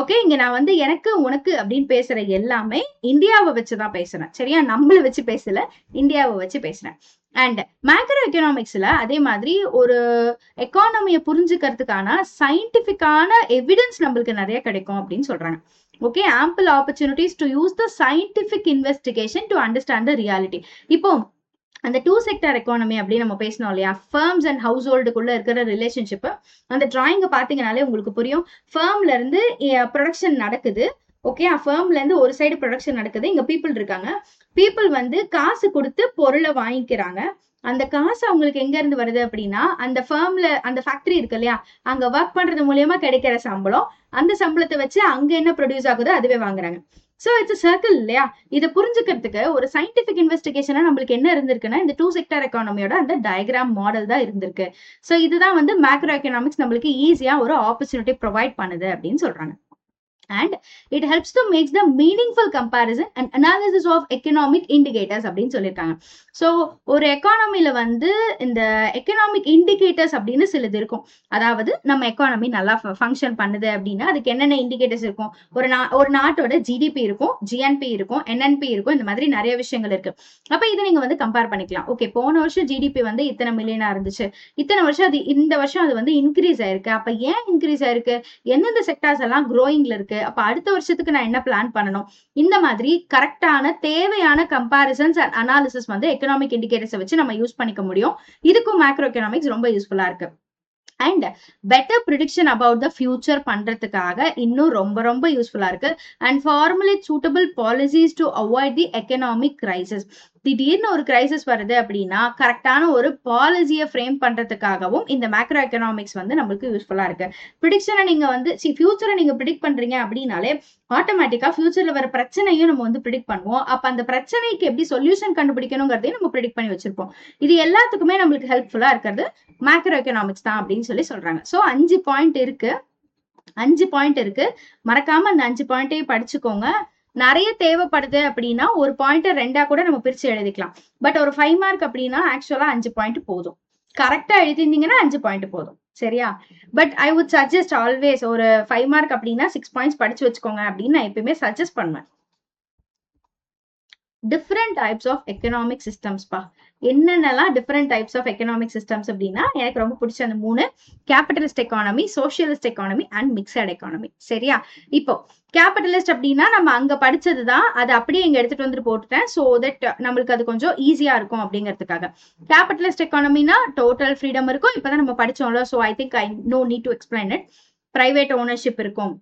ஓகே, இங்க நான் வந்து எனக்கு உனக்கு அப்படின்னு பேசுற எல்லாமே இந்தியாவை வச்சுதான் பேசுறேன். சரியா? நம்மள வச்சு பேசல, இந்தியாவை வச்சு பேசுறேன். அண்ட் மேக்ரோ எக்கனாமிக்ஸ்ல அதே மாதிரி ஒரு எக்கானமியை புரிஞ்சுக்கிறதுக்கான சயின்டிபிக்கான எவிடன்ஸ் நம்மளுக்கு நிறைய கிடைக்கும் அப்படின்னு சொல்றாங்க. Okay, ample opportunities to use the scientific investigation to understand the reality. இப்போ அந்த டூ செக்டார் எக்கானமி அப்படின்னு நம்ம பேசணும் இல்லையா, ஃபர்ம்ஸ் அண்ட் ஹவுஸ் ஹோல்டுக்குள்ள இருக்கிற ரிலேஷன்ஷிப் அந்த டிராயிங்க பாத்தீங்கன்னாலே உங்களுக்கு புரியும். ஃபர்ம்ல இருந்து ப்ரொடக்ஷன் நடக்குது. ஓகே, ஃபர்ம்ல இருந்து ஒரு சைடு ப்ரொடக்ஷன் நடக்குது, இங்க பீப்புள் இருக்காங்க. பீப்புள் வந்து காசு கொடுத்து பொருளை வாங்கிக்கிறாங்க. அந்த காசு அவங்களுக்கு எங்க இருந்து வருது அப்படின்னா, அந்த ஃபர்ம்ல அந்த ஃபேக்டரி இருக்கு இல்லையா, அங்க ஒர்க் பண்றது மூலியமா கிடைக்கிற சம்பளம், அந்த சம்பளத்தை வச்சு அங்க என்ன ப்ரொடியூஸ் ஆகுதோ அதுவே வாங்குறாங்க. சோ இட்ஸ் சர்க்கிள் இல்லையா? இதை புரிஞ்சுக்கிறதுக்கு ஒரு சயின்டிபிக் இன்வெஸ்டிகேஷனா நம்மளுக்கு என்ன இருந்திருக்குன்னா, இந்த டூ செக்டார் எக்கானமியோட அந்த டயக்ராம் மாடல் தான் இருந்திருக்கு. சோ இதுதான் வந்து மேக்ரோ எக்கனாமிக்ஸ் நம்மளுக்கு ஈஸியா ஒரு ஆப்பர்ச்சுனிட்டி ப்ரொவைட் பண்ணுது அப்படின்னு சொல்றாங்க. And it helps to make the meaningful comparison and analysis of economic indicators அப்படின்னு சொல்லியிருக்காங்க. ஸோ ஒரு எக்கானமில வந்து இந்த எக்கனாமிக் இண்டிகேட்டர்ஸ் அப்படின்னு சிலது இருக்கும். அதாவது நம்ம எக்கானமி நல்லா ஃபங்க்ஷன் பண்ணுது அப்படின்னா அதுக்கு என்னென்ன இண்டிகேட்டர்ஸ் இருக்கும். ஒரு நாட்டோட ஜிடிபி இருக்கும், ஜிஎன்பி இருக்கும், என்என்பி இருக்கும், இந்த மாதிரி நிறைய விஷயங்கள் இருக்கு. அப்ப இதை நீங்க வந்து கம்பேர் பண்ணிக்கலாம். ஓகே, போன வருஷம் ஜிடிபி வந்து இத்தனை மில்லியனா இருந்துச்சு, இத்தனை வருஷம் அது இந்த வருஷம் அது வந்து இன்க்ரீஸ் ஆயிருக்கு. அப்ப ஏன் இன்க்ரீஸ் ஆயிருக்கு, எந்தெந்த செக்டார்ஸ் எல்லாம் க்ரோயிங்ல இருக்கு, அப்ப அடுத்த வருஷத்துக்கு நான் என்ன பிளான் பண்ணணும், இந்த மாதிரி கரெக்டான தேவையான கம்பாரிசன்ஸ் அண்ட் அனாலிசிஸ் வந்து எக்கனாமிக் இண்டிகேட்டர்ஸ் வச்சு நம்ம யூஸ் பண்ணிக்க முடியும். இதுக்கும் மேக்ரோ எக்கனாமிக்ஸ் ரொம்ப யூஸ்ஃபுல்லா இருக்கு. And better prediction about the future பண்றதுக்காக இன்னும் ரொம்ப ரொம்ப யூஸ்ஃபுல்லா இருக்கு. And formulate suitable policies to avoid the economic crisis. திடீர்னு ஒரு கிரைசிஸ் வருது அப்படின்னா கரெக்டான ஒரு பாலிசியை ஃப்ரேம் பண்றதுக்காகவும் இந்த மேக்ரோ எக்கனாமிக்ஸ் வந்து நம்மளுக்கு யூஸ்ஃபுல்லா இருக்கு. ப்ரிடிக்ஷனை நீங்க வந்து ஃபியூச்சரை நீங்க ப்ரிடிக்ட் பண்றீங்க அப்படின்னாலே ஆட்டோமேட்டிக்கா ஃபியூச்சர்ல வர பிரச்சனையும் நம்ம வந்து ப்ரிடிக்ட் பண்ணுவோம். அப்ப அந்த பிரச்சனைக்கு எப்படி சொல்யூஷன் கண்டுபிடிக்கணுங்கிறதையும் நம்ம ப்ரிடிக்ட் பண்ணி வச்சிருப்போம். இது எல்லாத்துக்குமே நம்மளுக்கு ஹெல்ப்ஃபுல்லா இருக்கிறது மேக்ரோ எக்கனாமிக்ஸ் தான் அப்படின்னு சொல்லி சொல்றாங்க. ஸோ 5 பாயிண்ட் இருக்கு, மறக்காம அந்த 5 பாயிண்ட்டையும் படிச்சுக்கோங்க. நிறைய தேவைப்படுது அப்படின்னா ஒரு பாயிண்ட் 2 கூட நம்ம பிரிச்சு எழுதிக்கலாம். பட் ஒரு 5 மார்க் அப்படின்னா ஆக்சுவலா 5 பாயிண்ட் போதும். கரெக்டா எழுதிருந்தீங்கன்னா 5 பாயிண்ட் போதும். சரியா? But I would suggest always ஒரு 5 மார்க் அப்படின்னா 6 பாயிண்ட்ஸ் படிச்சு வச்சுக்கோங்க அப்படின்னு நான் எப்பயுமே சஜஸ்ட் பண்ணுவேன். Different types of economic systems பா. என்னென்னலாம் different types of economic systems அப்படின்னா எனக்கு ரொம்ப பிடிச்ச அந்த 3: capitalist economy, socialist economy and mixed economy. சரியா? இப்போ கேபிட்டலிஸ்ட் அப்படின்னா நம்ம அங்க படிச்சதுதான், அதை அப்படியே இங்க எடுத்துட்டு வந்துட்டு போட்டுட்டேன். ஸோ தட் நம்மளுக்கு அது கொஞ்சம் ஈஸியா இருக்கும் அப்படிங்கிறதுக்காக. கேபிட்டலிஸ்ட் எக்கானமினா டோட்டல் ஃப்ரீடம் இருக்கும். இப்பதான் நம்ம படிச்சோம்ல, so I think I no need to explain it. Private ownership இருக்கும்.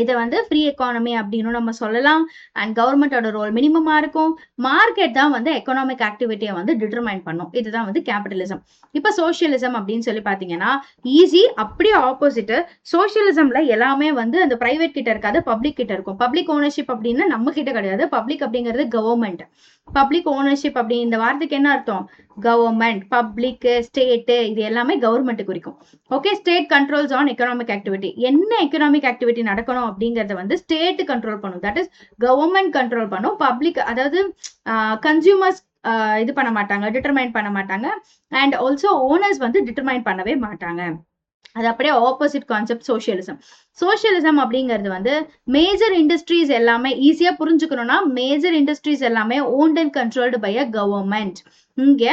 இதை வந்து ஃப்ரீ எக்கானமி அப்படின்னு நம்ம சொல்லலாம். அண்ட் கவர்மெண்டோட ரோல் மினிமமா இருக்கும். மார்க்கெட் தான் வந்து எக்கனாமிக் ஆக்டிவிட்டியை வந்து டிட்டர்மைன் பண்ணும். இதுதான் வந்து கேபிட்டலிசம். இப்ப சோசியலிசம் அப்படின்னு சொல்லி பாத்தீங்கன்னா ஈஸி, அப்படியே ஆப்போசிட். சோசியலிசம்ல எல்லாமே வந்து அந்த பிரைவேட் கிட்ட இருக்காது, பப்ளிக் கிட்ட இருக்கும். பப்ளிக் ஓனர்ஷிப் அப்படின்னா நம்ம கிட்ட கிடையாது. பப்ளிக் அப்படிங்கிறது கவர்மெண்ட். பப்ளிக் ஓனர்ஷிப் அப்படி இந்த வார்த்தைக்கு என்ன அர்த்தம்? கவர்மெண்ட், பப்ளிக், ஸ்டேட், இது எல்லாமே கவர்மெண்ட் குறிக்கும். Okay, state controls on economic activity. என்ன எக்கனாமிக் ஆக்டிவிட்டி நடக்கணும் அப்படிங்கறத வந்து ஸ்டேட் கண்ட்ரோல் பண்ணும். தட் இஸ் கவர்மெண்ட் கண்ட்ரோல் பண்ணும். பப்ளிக் அதாவது கன்சியூமர்ஸ் இது பண்ண மாட்டாங்க, டிட்டர்மைன் பண்ண மாட்டாங்க. அண்ட் ஆல்சோ ஓனர்ஸ் வந்து டிட்டர்மைன் பண்ணவே மாட்டாங்க. அது அப்படியே ஆப்போசிட் கான்செப்ட் சோசியலிசம். சோசியலிசம் அப்படிங்கிறது வந்து மேஜர் இண்டஸ்ட்ரீஸ் எல்லாமே ஈஸியா புரிஞ்சுக்கணும்னா, மேஜர் இண்டஸ்ட்ரீஸ் எல்லாமே owned and controlled by a government. இங்க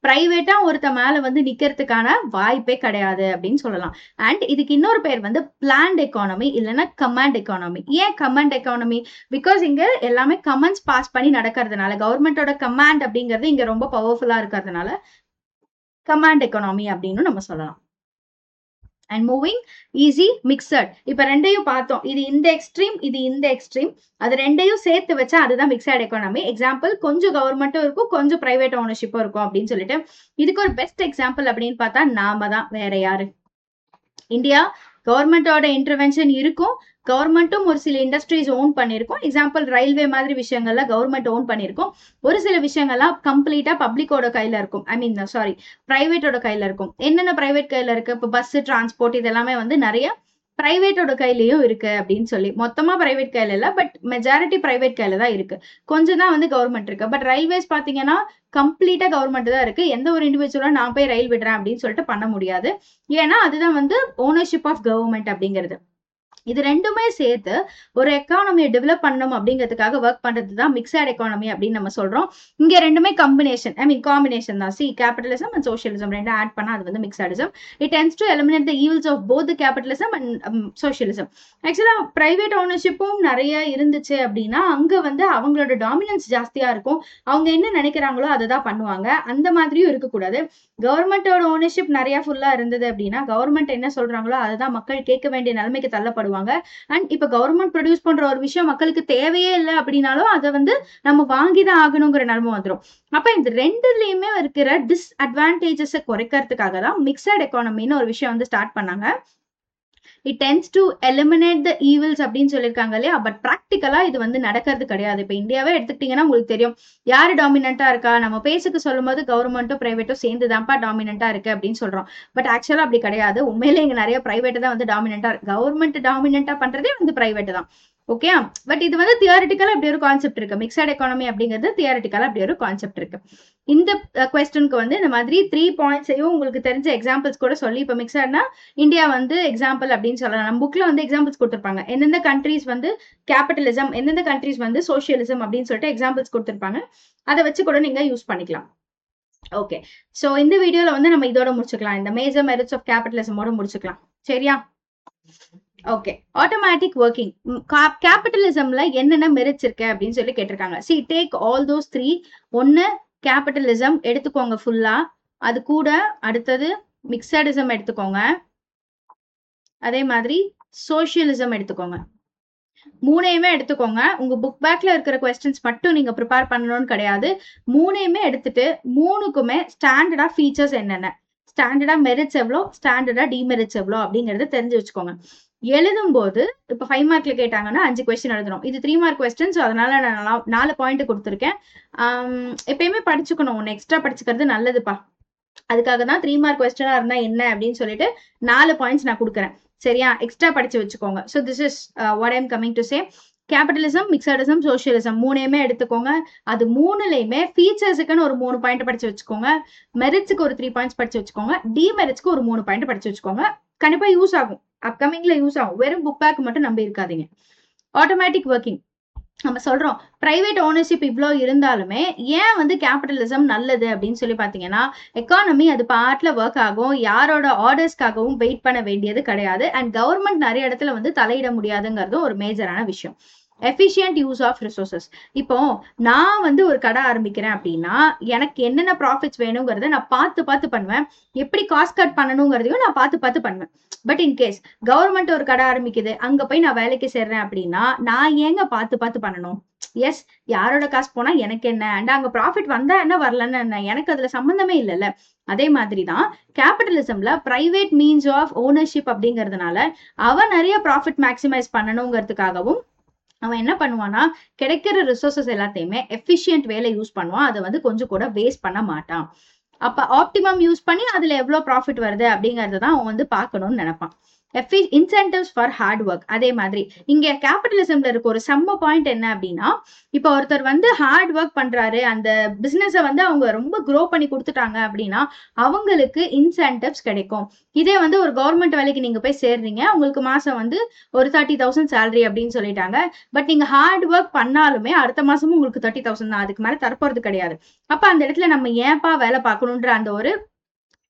பிரைவேட்டா ஒருத்த மேல வந்து நிக்கிறதுக்கான வாய்ப்பே கிடையாது அப்படின்னு சொல்லலாம். அண்ட் இதுக்கு இன்னொரு பேர் வந்து பிளான்ட் எக்கானமி இல்லைன்னா கமாண்ட் எக்கானமி. ஏன் கமாண்ட் எக்கானமி? பிகாஸ் இங்க எல்லாமே கமெண்ட்ஸ் பாஸ் பண்ணி நடக்கிறதுனால, கவர்மெண்டோட கமாண்ட் அப்படிங்கிறது இங்க ரொம்ப பவர்ஃபுல்லா இருக்கிறதுனால கமாண்ட் எக்கானமி அப்படின்னு நம்ம சொல்லலாம். And moving easy, mixed. இப்ப ரெண்டையும் பார்த்தோம். இது இந்த எக்ஸ்ட்ரீம், இது இந்த எக்ஸ்ட்ரீம். அது ரெண்டையும் சேர்த்து வச்சா அதுதான் மிக்சட் எக்கானமி. எக்ஸாம்பிள், கொஞ்சம் கவர்மெண்ட்டும் இருக்கும், கொஞ்சம் பிரைவேட் ஓனர்ஷிப்பும் இருக்கும் அப்படின்னு சொல்லிட்டு. இதுக்கு ஒரு பெஸ்ட் எக்ஸாம்பிள் அப்படின்னு பார்த்தா நாம தான், வேற யாரு? இந்தியா. கவர்மெண்டோட இன்டர்வென்ஷன் இருக்கும். கவர்மெண்ட்டும் ஒரு சில இண்டஸ்ட்ரீஸ் ஓன் பண்ணிருக்கும். எக்ஸாம்பிள் ரயில்வே மாதிரி விஷயங்கள்ல கவர்மெண்ட் ஓன் பண்ணிருக்கும். ஒரு சில விஷயங்கள்லாம் கம்ப்ளீட்டா பப்ளிக்கோட கையில இருக்கும். ஐ மீன் சாரி, பிரைவேட்டோட கையில இருக்கும். என்னென்ன பிரைவேட் கையில இருக்கு? இப்போ பஸ், டிரான்ஸ்போர்ட், இதெல்லாமே வந்து நிறைய பிரைவேட்டோட கையிலயும் இருக்கு அப்படின்னு சொல்லி. மொத்தமா பிரைவேட் கையில இல்ல, பட் மெஜாரிட்டி பிரைவேட் கையில தான் இருக்கு. கொஞ்சம் தான் வந்து கவர்மெண்ட் இருக்கு. பட் ரயில்வேஸ் பாத்தீங்கன்னா கம்ப்ளீட்டா கவர்மெண்ட் தான் இருக்கு. எந்த ஒரு இண்டிவிஜுவலும் நான் போய் ரயில் விடுறேன் அப்படின்னு சொல்லிட்டு பண்ண முடியாது. ஏன்னா அதுதான் வந்து ஓனர்ஷிப் ஆஃப் கவர்மெண்ட் அப்படிங்கிறது. இது ரெண்டுமே சேர்த்து ஒரு எக்கானமியை டெவலப் பண்ணணும் அப்படிங்கிறதுக்காக ஒர்க் பண்றது தான் மிக்சட் எக்கானமி அப்படின்னு நம்ம சொல்றோம். இங்க ரெண்டுமே கம்பினேஷன், காம்பினேஷன் தான். கேபிட்டலிசம் அண்ட் சோஷியலிசம் ரெண்டு ஆட் பண்ணா அது வந்து mixedism. It tends to eliminate the evils of both capitalism and socialism. ஆக்சுவலா பிரைவேட் ஓனர்ஷிப்பும் நிறைய இருந்துச்சு அப்படின்னா அங்க வந்து அவங்களோட டாமினன்ஸ் ஜாஸ்தியா இருக்கும். அவங்க என்ன நினைக்கிறாங்களோ அதை தான் பண்ணுவாங்க. அந்த மாதிரியும் இருக்கக்கூடாது. கவர்மெண்டோட ஓனர்ஷிப் நிறைய ஃபுல்லா இருந்தது அப்படின்னா கவர்மெண்ட் என்ன சொல்றாங்களோ அதை தான் மக்கள் கேட்க வேண்டிய நிலைமைக்கு தள்ளப்படுவாங்க. அண்ட் இப்ப கவர்மெண்ட் ப்ரொடியூஸ் பண்ற ஒரு விஷயம் மக்களுக்கு தேவையே இல்லை அப்படின்னாலும் அதை வந்து நம்ம வாங்கிதான் ஆகணுங்கிற நிலைமை வந்துடும். அப்ப இந்த ரெண்டுலயுமே இருக்கிற டிஸ்அட்வான்டேஜஸை குறைக்கிறதுக்காக தான் மிக்சட் எக்கானமின்னு ஒரு விஷயம் வந்து ஸ்டார்ட் பண்ணாங்க. It tends to eliminate the evils அப்படின்னு சொல்லியிருக்காங்க இல்லையா? பட் ப்ராக்டிக்கலா இது வந்து நடக்கிறது கிடையாது. இப்போ இந்தியாவே எடுத்துக்கிட்டீங்கன்னா உங்களுக்கு தெரியும் யாரு டாமினண்டா இருக்கா. நம்ம பேசுக்கு சொல்லும் போது கவர்மெண்ட்டும் பிரைவேட்டும் சேர்ந்து தான்ப்பா டாமினண்டா இருக்கு அப்படின்னு சொல்றோம். பட் ஆக்சுவலா அப்படி கிடையாது. உண்மையிலே இங்க நிறைய பிரைவேட் தான் வந்து டாமினண்டா இருக்கு. கவர்மெண்ட் டாமினண்டா பண்றதே வந்து பிரைவேட் தான். ஓகே, பட் இது வந்து தியரிட்டிக்கலா இப்படி ஒரு கான்செப்ட் இருக்கு. மிக்சட் எக்கானமி அப்படிங்கிறது தியரிட்டிக்கலா அப்படி ஒரு கான்செப்ட் இருக்கு. இந்த கொஸ்டினுக்கு வந்து இந்த மாதிரி 3 பாயிண்ட்ஸையும் உங்களுக்கு தெரிஞ்ச எக்ஸாம்பிள்ஸ் கூட சொல்லி, இப்போ மிக்சட்னா இந்தியா வந்து எக்ஸாம்பிள் அப்படின்னு சொல்லலாம். நம்ம புக்ல வந்து எக்ஸாம்பிள்ஸ் கொடுத்துருப்பாங்க. எந்தெந்த கண்ட்ரீஸ் வந்து கேபிட்டலிசம், எந்தெந்த கண்ட்ரீஸ் வந்து சோஷியலிசம் அப்படின்னு சொல்லிட்டு எக்ஸாம்பிள்ஸ் கொடுத்துருப்பாங்க. அதை வச்சு கூட நீங்க யூஸ் பண்ணிக்கலாம். ஓகே, ஸோ இந்த வீடியோல வந்து நம்ம இதோட முடிச்சுக்கலாம். இந்த மேஜர் மெரிட்ஸ் ஆஃப் கேபிட்டலிசமோட முடிச்சுக்கலாம். சரியா? ஓகே, ஆட்டோமேட்டிக் ஒர்க்கிங் கேபிட்டலிசம்ல என்னென்ன மெரிட்ஸ் இருக்கு அப்படின்னு சொல்லி கேட்டிருக்காங்க. C take all those 3. ஒன்னு கேபிட்டலிசம் எடுத்துக்கோங்க ஃபுல்லா. அது கூட அடுத்தது மிக்சடிசம் எடுத்துக்கோங்க. அதே மாதிரி சோஷியலிசம் எடுத்துக்கோங்க. மூணையுமே எடுத்துக்கோங்க. உங்க புக் பேக்ல இருக்கிற கொஸ்டின்ஸ் மட்டும் நீங்க ப்ரிப்பேர் பண்ணணும்னு கிடையாது. மூணையுமே எடுத்துட்டு மூணுக்குமே ஸ்டாண்டர்டா ஃபீச்சர்ஸ் என்னென்ன, ஸ்டாண்டர்டா மெரிட்ஸ் எவ்வளோ, ஸ்டாண்டர்டா டிமெரிட்ஸ் எவ்வளோ அப்படிங்கறத தெரிஞ்சு வச்சுக்கோங்க. எழுதும் போது இப்ப 5 மார்க்ல கேட்டாங்கன்னா 5 கொஸ்டின் எழுதணும். இது 3 மார்க் கொஸ்டின். ஸோ அதனால நான் 4 பாயிண்ட் கொடுத்துருக்கேன். எப்பயுமே படிச்சுக்கணும். ஒன்று எக்ஸ்ட்ரா படிச்சுக்கிறது நல்லதுப்பா. அதுக்காக தான் 3 மார்க் கொஸ்டினா இருந்தா என்ன அப்படின்னு சொல்லிட்டு 4 பாயிண்ட்ஸ் நான் கொடுக்குறேன். சரியா? எக்ஸ்ட்ரா படிச்சு வச்சுக்கோங்க. So this is what I'm coming to say. Capitalism, mixedism, socialism மூணையுமே எடுத்துக்கோங்க. அது மூணுலையுமே ஃபீச்சர்ஸுக்குன்னு ஒரு 3 பாயிண்ட் படிச்சு வச்சுக்கோங்க. மெரிட்ஸுக்கு ஒரு 3 பாயிண்ட்ஸ் படிச்சு வச்சுக்கோங்க. டிமெரிட்ஸ்க்கு ஒரு 3 பாயிண்ட் படிச்சு வச்சுக்கோங்க. கண்டிப்பா யூஸ் ஆகும். அப்கமிங்ல யூஸ் ஆகும். வெறும் புக் பேக் மட்டும் நம்பி இருக்காதீங்க. ஆட்டோமேட்டிக் ஒர்க்கிங் நம்ம சொல்றோம். பிரைவேட் ஓனர்ஷிப் இவ்வளோ இருந்தாலுமே ஏன் வந்து கேபிட்டலிசம் நல்லது அப்படின்னு சொல்லி பார்த்தீங்கன்னா, எக்கானமி அது பார்ட்ல ஒர்க் ஆகும். யாரோட ஆர்டர்ஸ்க்காகவும் வெயிட் பண்ண வேண்டியது கிடையாது. அண்ட் கவர்மெண்ட் நிறைய இடத்துல வந்து தலையிட முடியாதுங்கிறதும் ஒரு மேஜரான விஷயம். Efficient use of resources. இப்போ நான் வந்து ஒரு கடை ஆரம்பிக்கிறேன் அப்படின்னா எனக்கு என்னென்ன ப்ராஃபிட்ஸ் வேணுங்கிறத நான் பார்த்து பண்ணுவேன். எப்படி காஸ்ட் கட் பண்ணணுங்கிறதையும் நான் பார்த்து பண்ணுவேன். பட் இன்கேஸ் கவர்மெண்ட் ஒரு கடை ஆரம்பிக்குது, அங்க போய் நான் வேலைக்கு சேர்றேன் அப்படின்னா நான் ஏங்க பார்த்து பண்ணணும்? எஸ், யாரோட காசு போனா எனக்கு என்ன, அண்ட் அங்க ப்ராஃபிட் வந்தா என்ன வரலன்னு என்ன, எனக்கு அதுல சம்பந்தமே இல்லைல்ல. அதே மாதிரிதான் கேபிட்டலிசம்ல பிரைவேட் மீன்ஸ் ஆஃப் ஓனர்ஷிப் அப்படிங்கிறதுனால அவன் நிறைய ப்ராஃபிட் மேக்சிமைஸ் பண்ணணுங்கிறதுக்காகவும் அவன் என்ன பண்ணுவான்னா கிடைக்கிற ரிசோர்சஸ் எல்லாத்தையுமே எஃபிஷியன்ட் வேலை யூஸ் பண்ணுவான். அதை வந்து கொஞ்சம் கூட வேஸ்ட் பண்ண மாட்டான். அப்ப ஆப்டிமம் யூஸ் பண்ணி அதுல எவ்வளவு ப்ராஃபிட் வருது அப்படிங்கறத தான் அவன் வந்து பார்க்கணும்னு நினைப்பான். Incentives for hard work. அதே மாதிரி இங்க கேபிட்டலிசம்ல இருக்க ஒரு செம்ம பாயிண்ட் என்ன அப்படின்னா, இப்ப ஒருத்தர் வந்து ஹார்ட் ஒர்க் பண்றாரு, அந்த பிசினஸை வந்து அவங்க ரொம்ப க்ரோ பண்ணி கொடுத்துட்டாங்க அப்படின்னா அவங்களுக்கு இன்சென்டிவ்ஸ் கிடைக்கும். இதே வந்து ஒரு கவர்மெண்ட் வேலைக்கு நீங்க போய் சேர்றீங்க, உங்களுக்கு மாசம் வந்து ஒரு 30,000 சேலரி அப்படின்னு சொல்லிட்டாங்க. பட் நீங்க ஹார்ட் ஒர்க் பண்ணாலுமே அடுத்த மாசமும் உங்களுக்கு 30,000 தான், அதுக்கு மேல தரப்போறது கிடையாது. அப்ப அந்த இடத்துல நம்ம ஏன்பா வேலை பார்க்கணுன்ற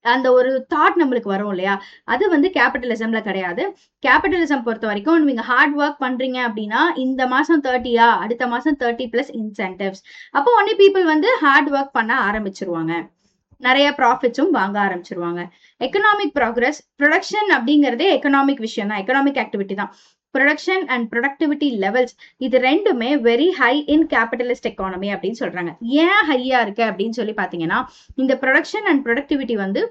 அந்த ஒரு தாட் நம்மளுக்கு வரும் இல்லையா? அது வந்து கேபிட்டலிசம்ல கிடையாது. கேபிட்டலிசம் பொறுத்த வரைக்கும் நீங்க ஹார்ட் ஒர்க் பண்றீங்க அப்படின்னா இந்த மாசம் 30யா, அடுத்த மாசம் 30 பிளஸ் இன்சென்டிவ்ஸ். அப்போ ஒன்லி பீப்புள் வந்து ஹார்ட் ஒர்க் பண்ண ஆரம்பிச்சிருவாங்க, நிறைய ப்ராஃபிட்ஸும் வாங்க ஆரம்பிச்சிருவாங்க. எக்கனாமிக் ப்ராக்ரஸ், ப்ரொடக்ஷன் அப்படிங்கிறதே எக்கனாமிக் விஷயம் தான், எக்கனாமிக் ஆக்டிவிட்டி தான். ப்ரொடக்ஷன் அண்ட் ப்ரொடக்டிவிட்டி லெவல்ஸ் இது ரெண்டுமே வெரி ஹை இன் கேபிட்டலிஸ்ட் எக்கானமி அப்படின்னு சொல்றாங்க. ஏன் ஹையா இருக்கு அப்படின்னு சொல்லி பாத்தீங்கன்னா, இந்த ப்ரொடக்ஷன் அண்ட் ப்ரொடக்டிவிட்டி வந்து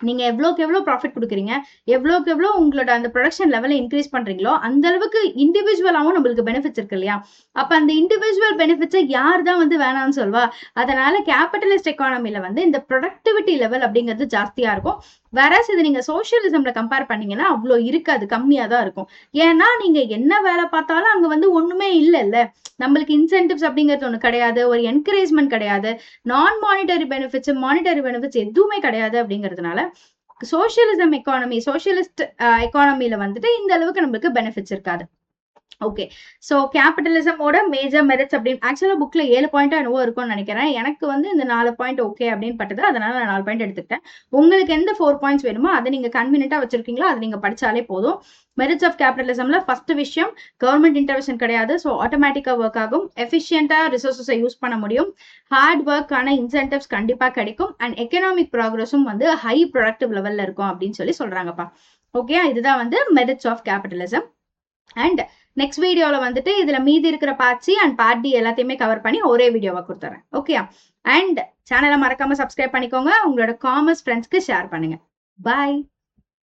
நீங்க எவ்வளோக்கு எவ்வளோ ப்ராஃபிட் கொடுக்குறீங்க, எவ்வளோக்கு எவ்வளோ உங்களோட அந்த ப்ரொடக்ஷன் லெவலை இன்க்ரீஸ் பண்றீங்களோ அந்த அளவுக்கு இண்டிவிஜுவலாகவும் நம்மளுக்கு பெனிஃபிட்ஸ் இருக்கு இல்லையா? அப்ப அந்த இண்டிவிஜுவல் பெனிஃபிட்ஸை யார் தான் வந்து வேணாம்னு சொல்வா? அதனால கேபிட்டலிஸ்ட் எக்கானமில வந்து இந்த ப்ரொடக்டிவிட்டி லெவல் அப்படிங்கிறது ஜாஸ்தியா இருக்கும். வேறஸ் இது நீங்க சோஷியலிசம்ல கம்பேர் பண்ணீங்கன்னா அவ்வளோ இருக்காது, கம்மியா தான் இருக்கும். ஏன்னா நீங்க என்ன வேலை பார்த்தாலும் அங்க வந்து ஒண்ணுமே இல்லைல்ல. நம்மளுக்கு இன்சென்டிவ்ஸ் அப்படிங்கிறது ஒண்ணு கிடையாது, ஒரு என்கரேஜ்மெண்ட் கிடையாது, நான் மானிட்டரி பெனிஃபிட்ஸ் மானிட்டரி பெனிஃபிட்ஸ் எதுவுமே கிடையாது. அப்படிங்கிறதுனால சோசியலிசம் எக்கானமி, சோசியலிஸ்ட் எக்கானமில வந்துட்டு இந்த அளவுக்கு நம்மளுக்கு பெனிஃபிட்ஸ் இருக்காது. ஓகே, ஸோ கேபிட்டலிசமோட மேஜர் மெரிட்ஸ் அப்படின்னு ஆக்சுவலாக புக்ல 7 பாயிண்டா என்னவோ இருக்கும்னு நினைக்கிறேன். எனக்கு வந்து இந்த 4 பாயிண்ட் ஓகே அப்படின்னு பட்டது, அதனால நான் 4 பாயிண்ட் எடுத்துக்கிட்டேன். உங்களுக்கு எந்த 4 பாயிண்ட்ஸ் வேணுமோ அதை நீங்க கன்வீனியன்ட்டா வச்சிருக்கீங்களோ அதை நீங்க படிச்சாலே போதும். மெரிட்ஸ் ஆஃப் கேபிட்டலிசம்ல ஃபர்ஸ்ட் விஷயம், கவர்மெண்ட் இன்டர்வென்ஷன் கிடையாது. ஸோ ஆட்டோமேட்டிக்கா ஒர்க் ஆகும், எஃபிஷியன்டா ரிசோர்ஸை யூஸ் பண்ண முடியும், ஹார்ட் ஒர்க்கான இன்சென்டிவ்ஸ் கண்டிப்பா கிடைக்கும், அண்ட் எக்கனாமிக் ப்ராக்ரஸும் வந்து ஹை ப்ரொடக்டிவ் லெவல்ல இருக்கும் அப்படின்னு சொல்றாங்கப்பா. ஓகே, இதுதான் வந்து merits of capitalism. And next வீடியோல வந்துட்டு இதுல மீதி இருக்கிற part C and part D எல்லாத்தையுமே கவர் பண்ணி ஒரே வீடியோவா கொடுத்துறேன். ஓகே, அண்ட் சேனலை மறக்காம சப்ஸ்கிரைப் பண்ணிக்கோங்க, உங்களோட காமர்ஸ் ஃப்ரெண்ட்ஸ்க்கு ஷேர் பண்ணுங்க. பாய்.